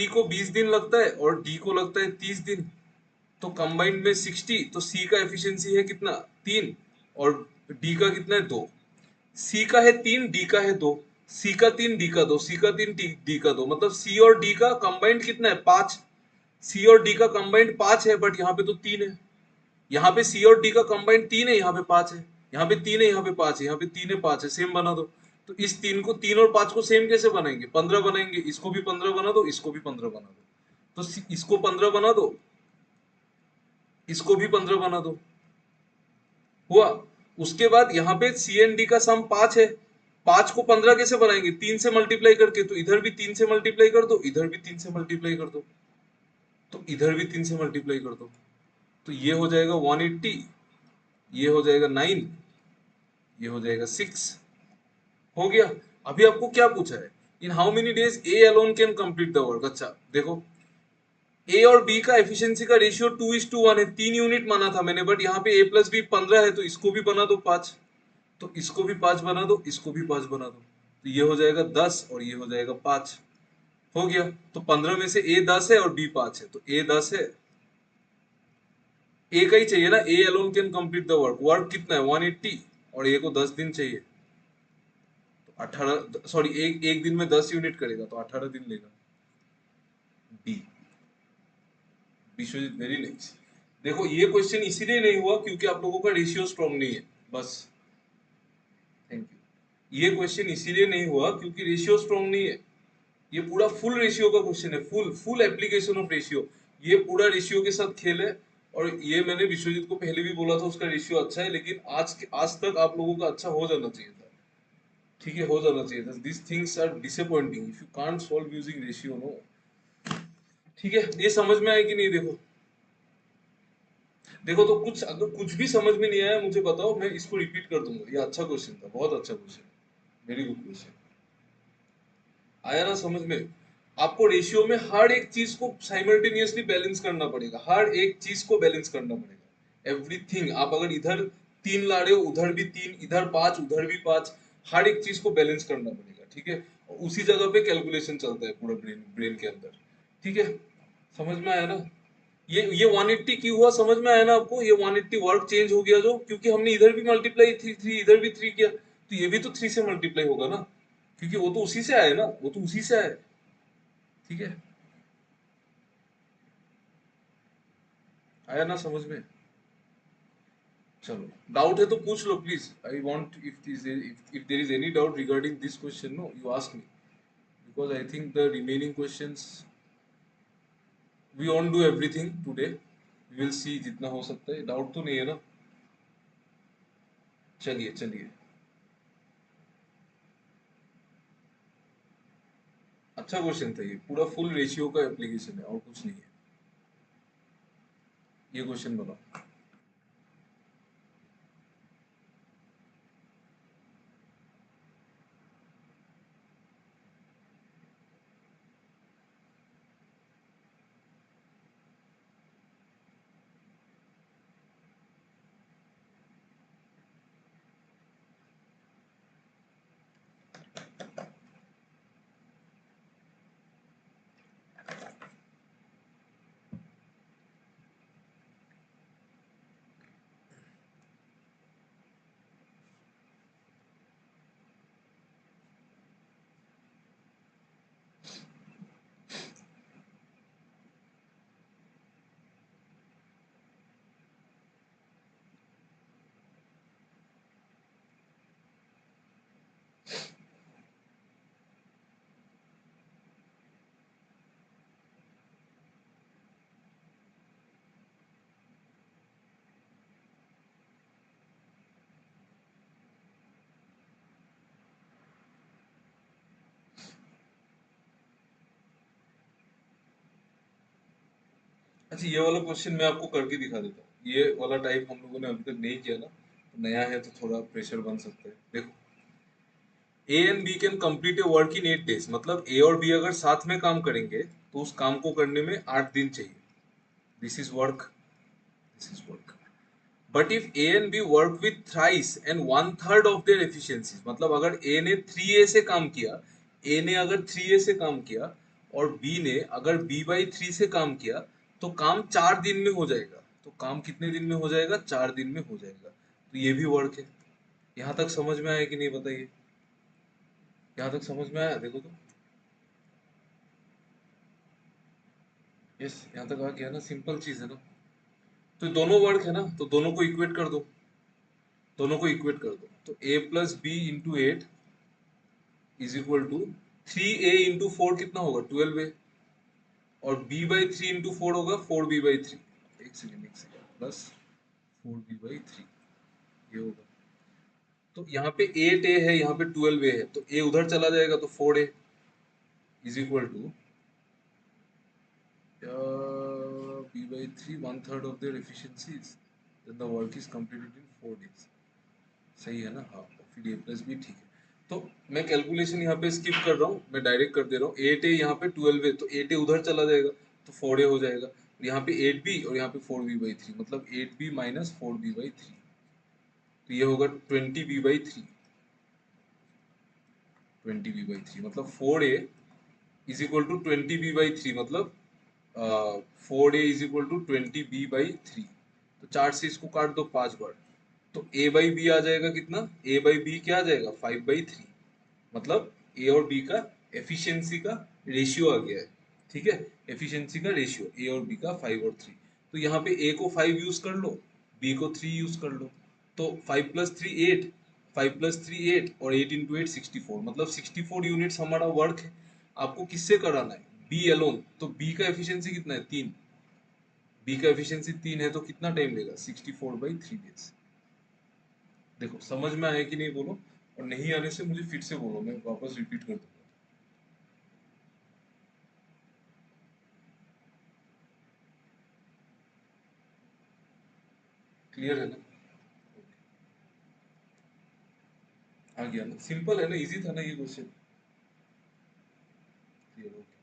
को 20 दिन लगता है और डी को लगता है 30 दिन। तो कंबाइंड में 60, तो सी का एफिशिएंसी है कितना, 3। और डी का कितना है, 2। सी का है 3, डी का है 2। सी का 3, डी का 2, सी का 3, डी का 2, मतलब सी और डी का कंबाइंड कितना है, 5। सी और डी का कंबाइंड 5 है, बट यहाँ पे तो 3 है। यहाँ पे सी और डी का कंबाइंड 3 है, यहाँ पे 5 है। यहाँ पे 3 है, यहाँ पे 5 है, यहाँ पे 3 है 5 है, सेम बना दो। तो इस 3 और 5 को सेम कैसे बनाएंगे, 15 बनाएंगे। इसको भी 15 बना दो, इसको भी 15 बना दो। तो इसको 15 बना दो, इसको भी 15 बना दो, हुआ। उसके बाद यहाँ पे सी एंड डी का सम 5 है। 5 को 15 कैसे बनाएंगे, 3 से मल्टीप्लाई करके। तो इधर भी 3 से मल्टीप्लाई कर दो, इधर भी 3 से मल्टीप्लाई कर दो, तो इधर भी 3 से मल्टीप्लाई कर दो। तो ये हो जाएगा 180, ये हो जाएगा 9, ये हो जाएगा 6। हो गया। अभी आपको क्या पूछा है, in how many days A alone can complete the work. अच्छा देखो, ए और बी का एफिशिएंसी का रेशियो 2:1 है, 3 यूनिट माना था मैंने, बट यहाँ पे ए प्लस बी 15 है, तो इसको भी बना दो 5। तो इसको भी 5 बना दो, इसको भी 5 बना दो। तो ये हो जाएगा 10 और ये हो जाएगा 5। हो गया। तो 15 में से ए 10 है और बी 5 है, तो ए 10 है। ए का ही चाहिए ना, A alone can complete the work. Work कितना है, 180, और ए को 10 दिन चाहिए। तो 18, सॉरी, एक एक दिन में 10 यूनिट करेगा, तो 18 दिन लेगा। B, Vishwajeet very nice. देखो ये क्वेश्चन इसीलिए नहीं हुआ क्योंकि आप लोगों का रेशियो स्ट्रॉन्ग नहीं है, बस। Thank you. ये क्वेश्चन इसीलिए नहीं हुआ क्योंकि रेशियो स्ट्रॉन्ग नहीं है। ये पूरा फुल रेशियो का क्वेश्चन है, full full application of ratio. ये पूरा रेशियो के साथ खेल है। और ये मैंने विश्वजीत को पहले भी बोला था, उसका रेशियो अच्छा है, लेकिन आज तक आप लोगों का अच्छा हो जाना चाहिए था। ठीक है, हो जाना चाहिए था। This things are disappointing if you can't solve using ratio, no. ठीक है, ये समझ में आया कि नहीं, देखो। देखो तो कुछ, अगर कुछ भी समझ में नहीं आया मुझे बताओ, मैं इसको रिपीट कर दूंगा। ये अच्छा क्वेश्चन था, बहुत अच्छा क्वेश्चन, वेरी गुड क्वेश्चन। आया ना समझ में। आपको रेशियो में हर एक चीज को साइमल्टेनियसली बैलेंस करना पड़ेगा, हर एक चीज को बैलेंस करना पड़ेगा, एवरीथिंग। आप अगर इधर 3 ला रहे हो, उधर भी 3, इधर 5, उधर भी 5, हर एक चीज को बैलेंस करना पड़ेगा। ठीक है, और उसी जगह पे कैलकुलेशन चलता है पूरा ब्रेन ब्रेन के अंदर। ठीक है, समझ में आया ना। ये 180 क्यों हुआ, समझ में आया ना आपको। ये 180 वर्क चेंज हो गया जो, क्योंकि हमने इधर भी मल्टीप्लाई 3 इधर भी 3 किया, तो ये भी तो 3 से मल्टीप्लाई होगा ना, क्योंकि वो तो उसी से आए ना, वो तो उसी से आए। ठीक है, आया ना समझ में। चलो, डाउट है तो पूछ लो please. I want, if there is any doubt regarding this question, no you ask me, because I think the remaining questions we won't do everything today, we will see जितना हो सकता है। डाउट तो नहीं है ना। चलिए चलिए, अच्छा क्वेश्चन था ये, पूरा फुल रेशियो का एप्लीकेशन है और कुछ नहीं है। ये क्वेश्चन बनाओ। अच्छा ये वाला क्वेश्चन मैं आपको करके दिखा देता हूँ। ये वाला टाइप हम लोगों ने अभी तक नहीं किया ना, तो नया है तो थोड़ा प्रेशर बन सकता है। देखो, A and B can complete A work in 8 days, मतलब ए और बी अगर साथ में काम करेंगे तो उस काम को करने में 8 दिन चाहिए। This is work, this is work. But if A and B work with thrice and 1/3 of their efficiencies, मतलब अगर ए ने 3A से काम किया, ए ने अगर 3A से काम किया और बी ने अगर B/3 से काम किया, तो काम 4 दिन में हो जाएगा। तो काम कितने दिन में हो जाएगा? 4 दिन में हो जाएगा। तो ये भी वर्क है। यहाँ तक समझ में आया कि नहीं बताइए? यहाँ तक समझ में आया? देखो तो, यस, यहाँ तक आ गया ना? सिंपल चीज है ना? तो दोनों वर्क है ना, तो दोनों को इक्वेट कर दो, दोनों को इक्वेट कर दो। तो A+B/8 is equal to 3A/4 कितना होगा? 12A। और B/3 × 4 होगा 4B/3। एक सेकेंड, एक सेकेंड, प्लस 4B/3 ये होगा। तो यहाँ पे 8A है, यहाँ पे 12A है, तो A उधर चला जाएगा तो 4A is equal to B/3 1/3 of their efficiencies, then the work is completed in 4 days। सही है ना? हाँ, फिर A+B ठीक है। तो मैं कैलकुलेशन यहाँ पे स्किप कर रहा हूँ, मैं डायरेक्ट कर दे रहा हूँ। 8A यहाँ पे 12A, तो 8A उधर चला जाएगा तो 4A हो जाएगा। यहाँ पे 8B और यहाँ पे 4B/3, मतलब 8B - 4B/3, तो ये होगा 20B/3। 20B/3 मतलब 4A is equal to 20B/3, मतलब 4A is equal to 20B/3। तो 4 से इसको काट दो 5 बार, तो A/B आ जाएगा कितना? A/B क्या आ जाएगा? 5/3। मतलब ए और बी का एफिशिएंसी का रेशियो आ गया है। ठीक है, एफिशिएंसी का रेशियो ए और बी का 5 और 3। तो यहाँ पे ए को 5 यूज कर लो, बी को 3 यूज कर लो। तो 5 + 3 8, 5 + 3 8, और 8 × 8 64, मतलब 64 यूनिट्स हमारा वर्क है। आपको किससे कराना है? B alone. तो बी का एफिशिएंसी कितना है? 3। बी का एफिशिएंसी 3 है, तो कितना टाइम लेगा? 64/3 days। देखो समझ में आया कि नहीं बोलो, और नहीं आने से मुझे फिर से बोलो, मैं वापस रिपीट कर दूंगा। क्लियर है ना? आ गया ना? सिंपल है ना? इजी था ना ये question? Clear, okay.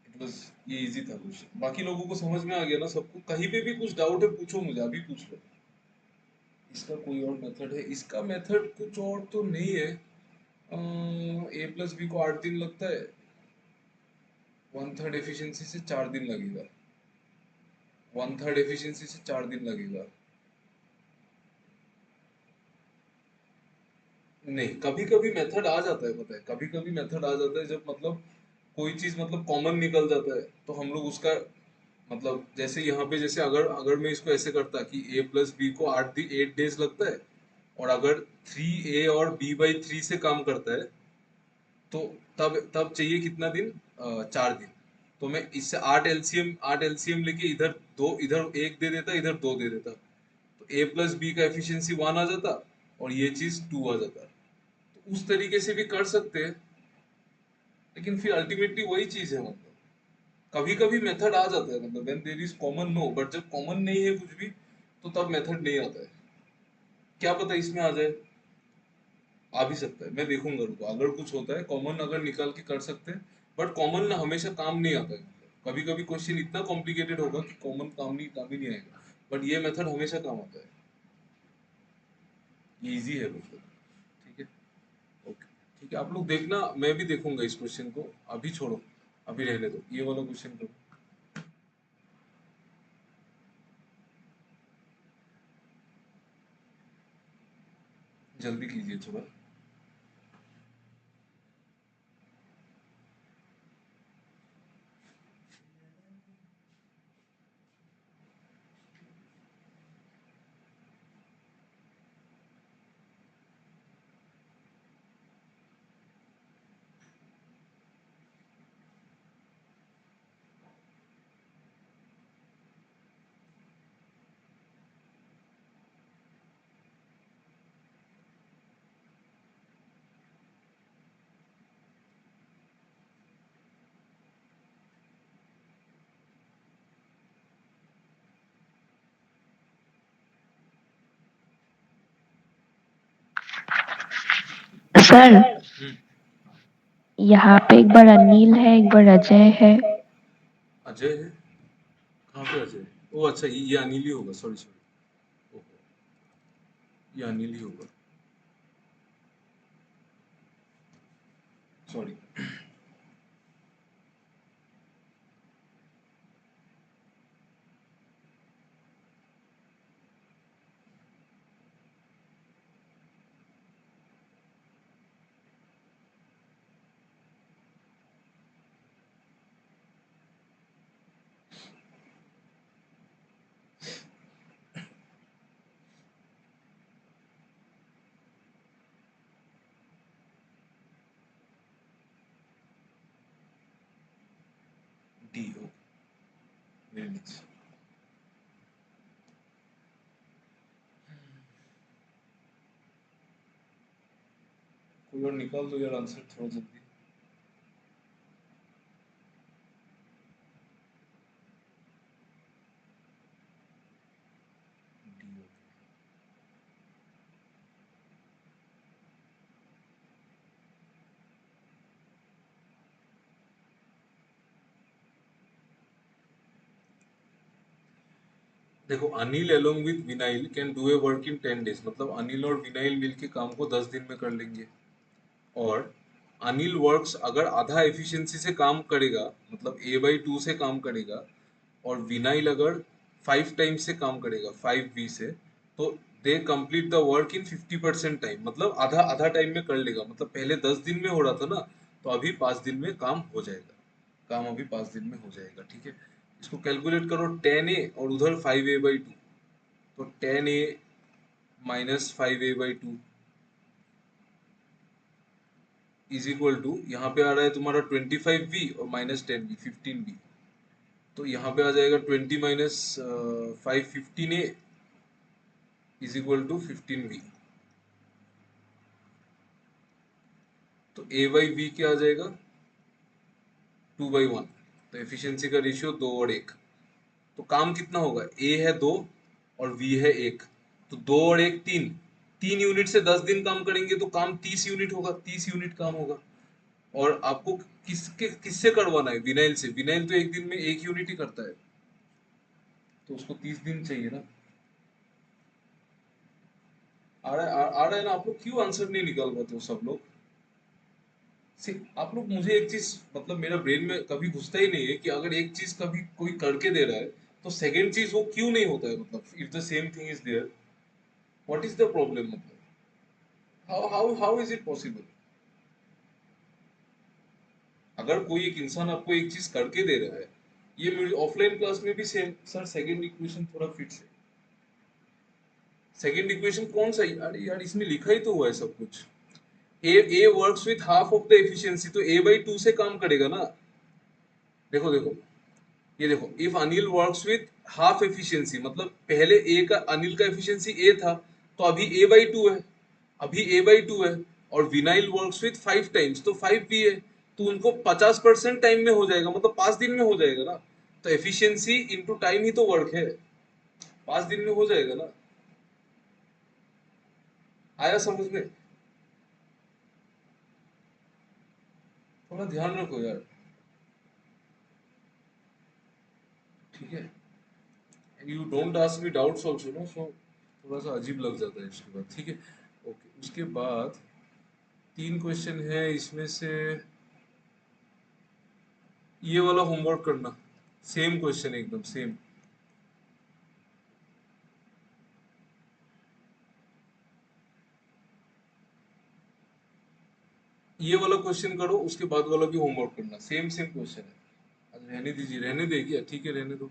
It was, ये इजी था क्वेश्चन। बाकी लोगों को समझ में आ गया ना? सबको कहीं पे भी कुछ डाउट है पूछो मुझे, अभी पूछ लो। इसका कोई और मेथड है? इसका मेथड कुछ और तो नहीं है। A+B को 8 दिन लगता है, 1/3 एफिशिएंसी से 4 दिन लगेगा। 1/3 एफिशिएंसी से 4 दिन लगेगा। नहीं, कभी कभी मेथड आ जाता है, पता है, कभी कभी मेथड आ जाता है, जब मतलब कोई चीज मतलब कॉमन निकल जाता है, तो हम लोग उसका मतलब, जैसे यहाँ पे, जैसे अगर अगर मैं इसको ऐसे करता कि A+B को 8 डेज लगता है, और अगर 3A और B/3 से काम करता है, तो तब तब चाहिए कितना दिन? 4 दिन। तो मैं इससे 8 एलसीएम लेके इधर दो, इधर एक दे देता, इधर दो दे देता, तो A+B का एफिशिएंसी 1 आ जाता, और ये चीज 2 आ जाता। तो उस तरीके से भी कर सकते हैं, लेकिन फिर अल्टीमेटली वही चीज है, मतलब कभी कभी मेथड आ जाता है, मतलब when there is common no, but जब कॉमन नहीं है कुछ भी, तो तब मेथड नहीं आता है। क्या पता इसमें आ जाए, आ भी सकता है, मैं देखूंगा, रुको, अगर कुछ होता है कॉमन, अगर निकाल के कर सकते हैं। बट कॉमन ना हमेशा काम नहीं आता है, कभी कभी क्वेश्चन इतना कॉम्प्लिकेटेड होगा कि कॉमन काम ही नहीं आएगा। बट ये मेथड हमेशा काम आता है, ये इजी है मतलब। ठीक है, ओके। ठीक है, आप लोग देखना, मैं भी देखूंगा इस क्वेश्चन को। अभी छोड़ो, अभी रहने दो, ये वाला क्वेश्चन करो। जल्दी कीजिए थोड़ा। सर हम्म, यहाँ पे एक बार अनिल है, एक बार अजय है। अजय है? कहाँ पे अजय है? ओ अच्छा, ये अनिल ही होगा, सॉरी सॉरी, ये अनिल ही होगा, सॉरी। डी, ओ, वेरी नाइस। कोई और निकाल दो यार आंसर थोड़ा जल्दी। डी, ओ। देखो, Anil along with vinyl can do a work in 10 days, मतलब अनिल और विनाइल मिलके काम को 10 दिन में कर लेंगे। और अनिल वर्क्स अगर आधा एफिशिएंसी से काम करेगा, मतलब A/2 से काम करेगा, और विनाइल अगर 5 टाइम्स से काम करेगा, 5V से, तो they complete the work in 50% time, मतलब आधा आधा टाइम में कर लेगा। मतलब पहले 10 दिन में हो रहा था ना, तो अभी 5 दिन में काम हो जाएगा। काम अभी 5 दिन में हो जाएगा, ठीक है। इसको कैलकुलेट करो, 10A और उधर 5A/2, तो 10A minus 5A/2 is equal to, यहाँ पे आ रहा है तुम्हारा 25V और माइनस 10V, 15V। तो यहाँ पे आ जाएगा 20 minus 5, 15A is equal to 15V। तो A/V क्या आ जाएगा? 2/1। तो एफिशिएंसी का रेशियो 2 और 1। तो काम कितना होगा? A है 2 और V है 1, तो 2 और 1 3। 3 यूनिट से 10 दिन काम करेंगे तो काम 30 यूनिट होगा, 30 यूनिट काम होगा। और आपको किससे करवाना है? विनाइल से। विनाइल तो एक दिन में 1 यूनिट ही करता है, तो उसको 30 दिन चाहिए ना। आ रहा है ना? आप लोग क्यों आंसर नहीं निकाल पाते हो सब लोग? आप लोग, मुझे एक चीज, मतलब मेरा ब्रेन में कभी घुसता ही नहीं है कि अगर एक चीज कभी कोई करके दे रहा है तो सेकंड चीज वो क्यों नहीं होता है? मतलब if the same thing is there, what is the problem? मतलब हाउ इज इट पॉसिबल? अगर कोई एक इंसान आपको एक चीज करके दे रहा है, ये मेरी ऑफलाइन क्लास में भी सेम। सर सेकंड इक्वेशन थोड़ा फिट से, सेकंड इक्वेशन कौन सा? अरे यार, इसमें लिखा ही तो हुआ है सब कुछ। A works with half of the efficiency, तो A/2 से काम करेगा ना। देखो देखो, ये देखो, if Anil works with half efficiency, मतलब पहले ए का, अनिल का एफिशिएंसी ए था, तो अभी A/2 है, अभी A/2 है। और विनाइल वर्क्स विथ 5 टाइम्स, तो 5 भी है, तो उनको 50% टाइम में हो जाएगा, मतलब 5 दिन में हो जाएगा ना। तो एफिशिएंसी इनटू टाइम ही तो वर्क है, 5 दिन में हो जाएगा ना। आया समझ में? थोड़ा ध्यान रखो यार, ठीक है। You don't ask me doubts also ना, सो थोड़ा सा अजीब लग जाता है इसके बाद, ठीक है। ओके, उसके बाद 3 क्वेश्चन है इसमें से। ये वाला होमवर्क करना, सेम क्वेश्चन, एकदम सेम। ये वाला क्वेश्चन करो, उसके बाद वाला भी होमवर्क करना, सेम सेम क्वेश्चन है। आज रहने दीजिए, रहने दे क्या? ठीक है, रहने दो,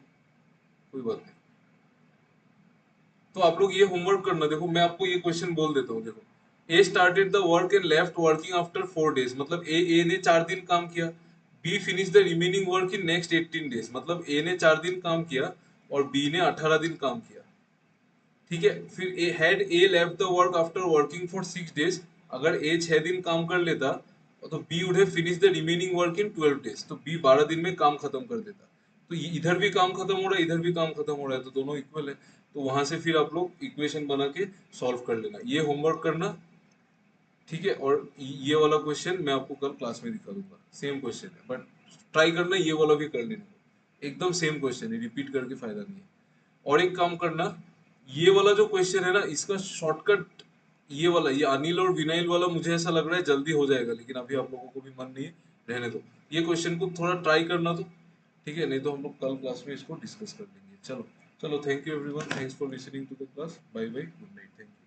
कोई बात नहीं। तो आप लोग ये होमवर्क करना। देखो, मैं आपको ये क्वेश्चन बोल देता हूँ, देखो। A started the work and left working after 4 days, मतलब ए ने 4 दिन काम किया। B finish the remaining work in next 18 days, मतलब ए ने 4 दिन काम किया और बी ने 18 दिन काम किया, ठीक है। फिर A had A left the work after working for 6 days, अगर ए 6 दिन काम कर लेता, तो B would have finish the remaining work in 12 days, तो बी 12 दिन में काम खत्म कर देता। तो इधर भी काम खत्म हो रहा है, इधर भी काम खत्म हो रहा है, तो दोनों इक्वल है। तो वहां से फिर आप लोग इक्वेशन बना के सॉल्व कर लेना, ये होमवर्क करना। ठीक है। और ये वाला क्वेश्चन मैं आपको कल क्लास में दिखा दूंगा, सेम क्वेश्चन है, बट ट्राई करना ये वाला भी कर लेना, एकदम सेम क्वेश्चन है, रिपीट करके फायदा नहीं है। और एक काम करना, ये वाला जो क्वेश्चन है ना, इसका शॉर्टकट ये वाला, ये अनिल और विनाइल वाला मुझे ऐसा लग रहा है जल्दी हो जाएगा, लेकिन अभी आप लोगों को भी मन नहीं है, रहने दो। ये क्वेश्चन को थोड़ा ट्राई करना तो, ठीक है, नहीं तो हम लोग कल क्लास में इसको डिस्कस कर लेंगे। चलो चलो, thank you everyone, thanks for listening to the class, bye bye, good night, thank you.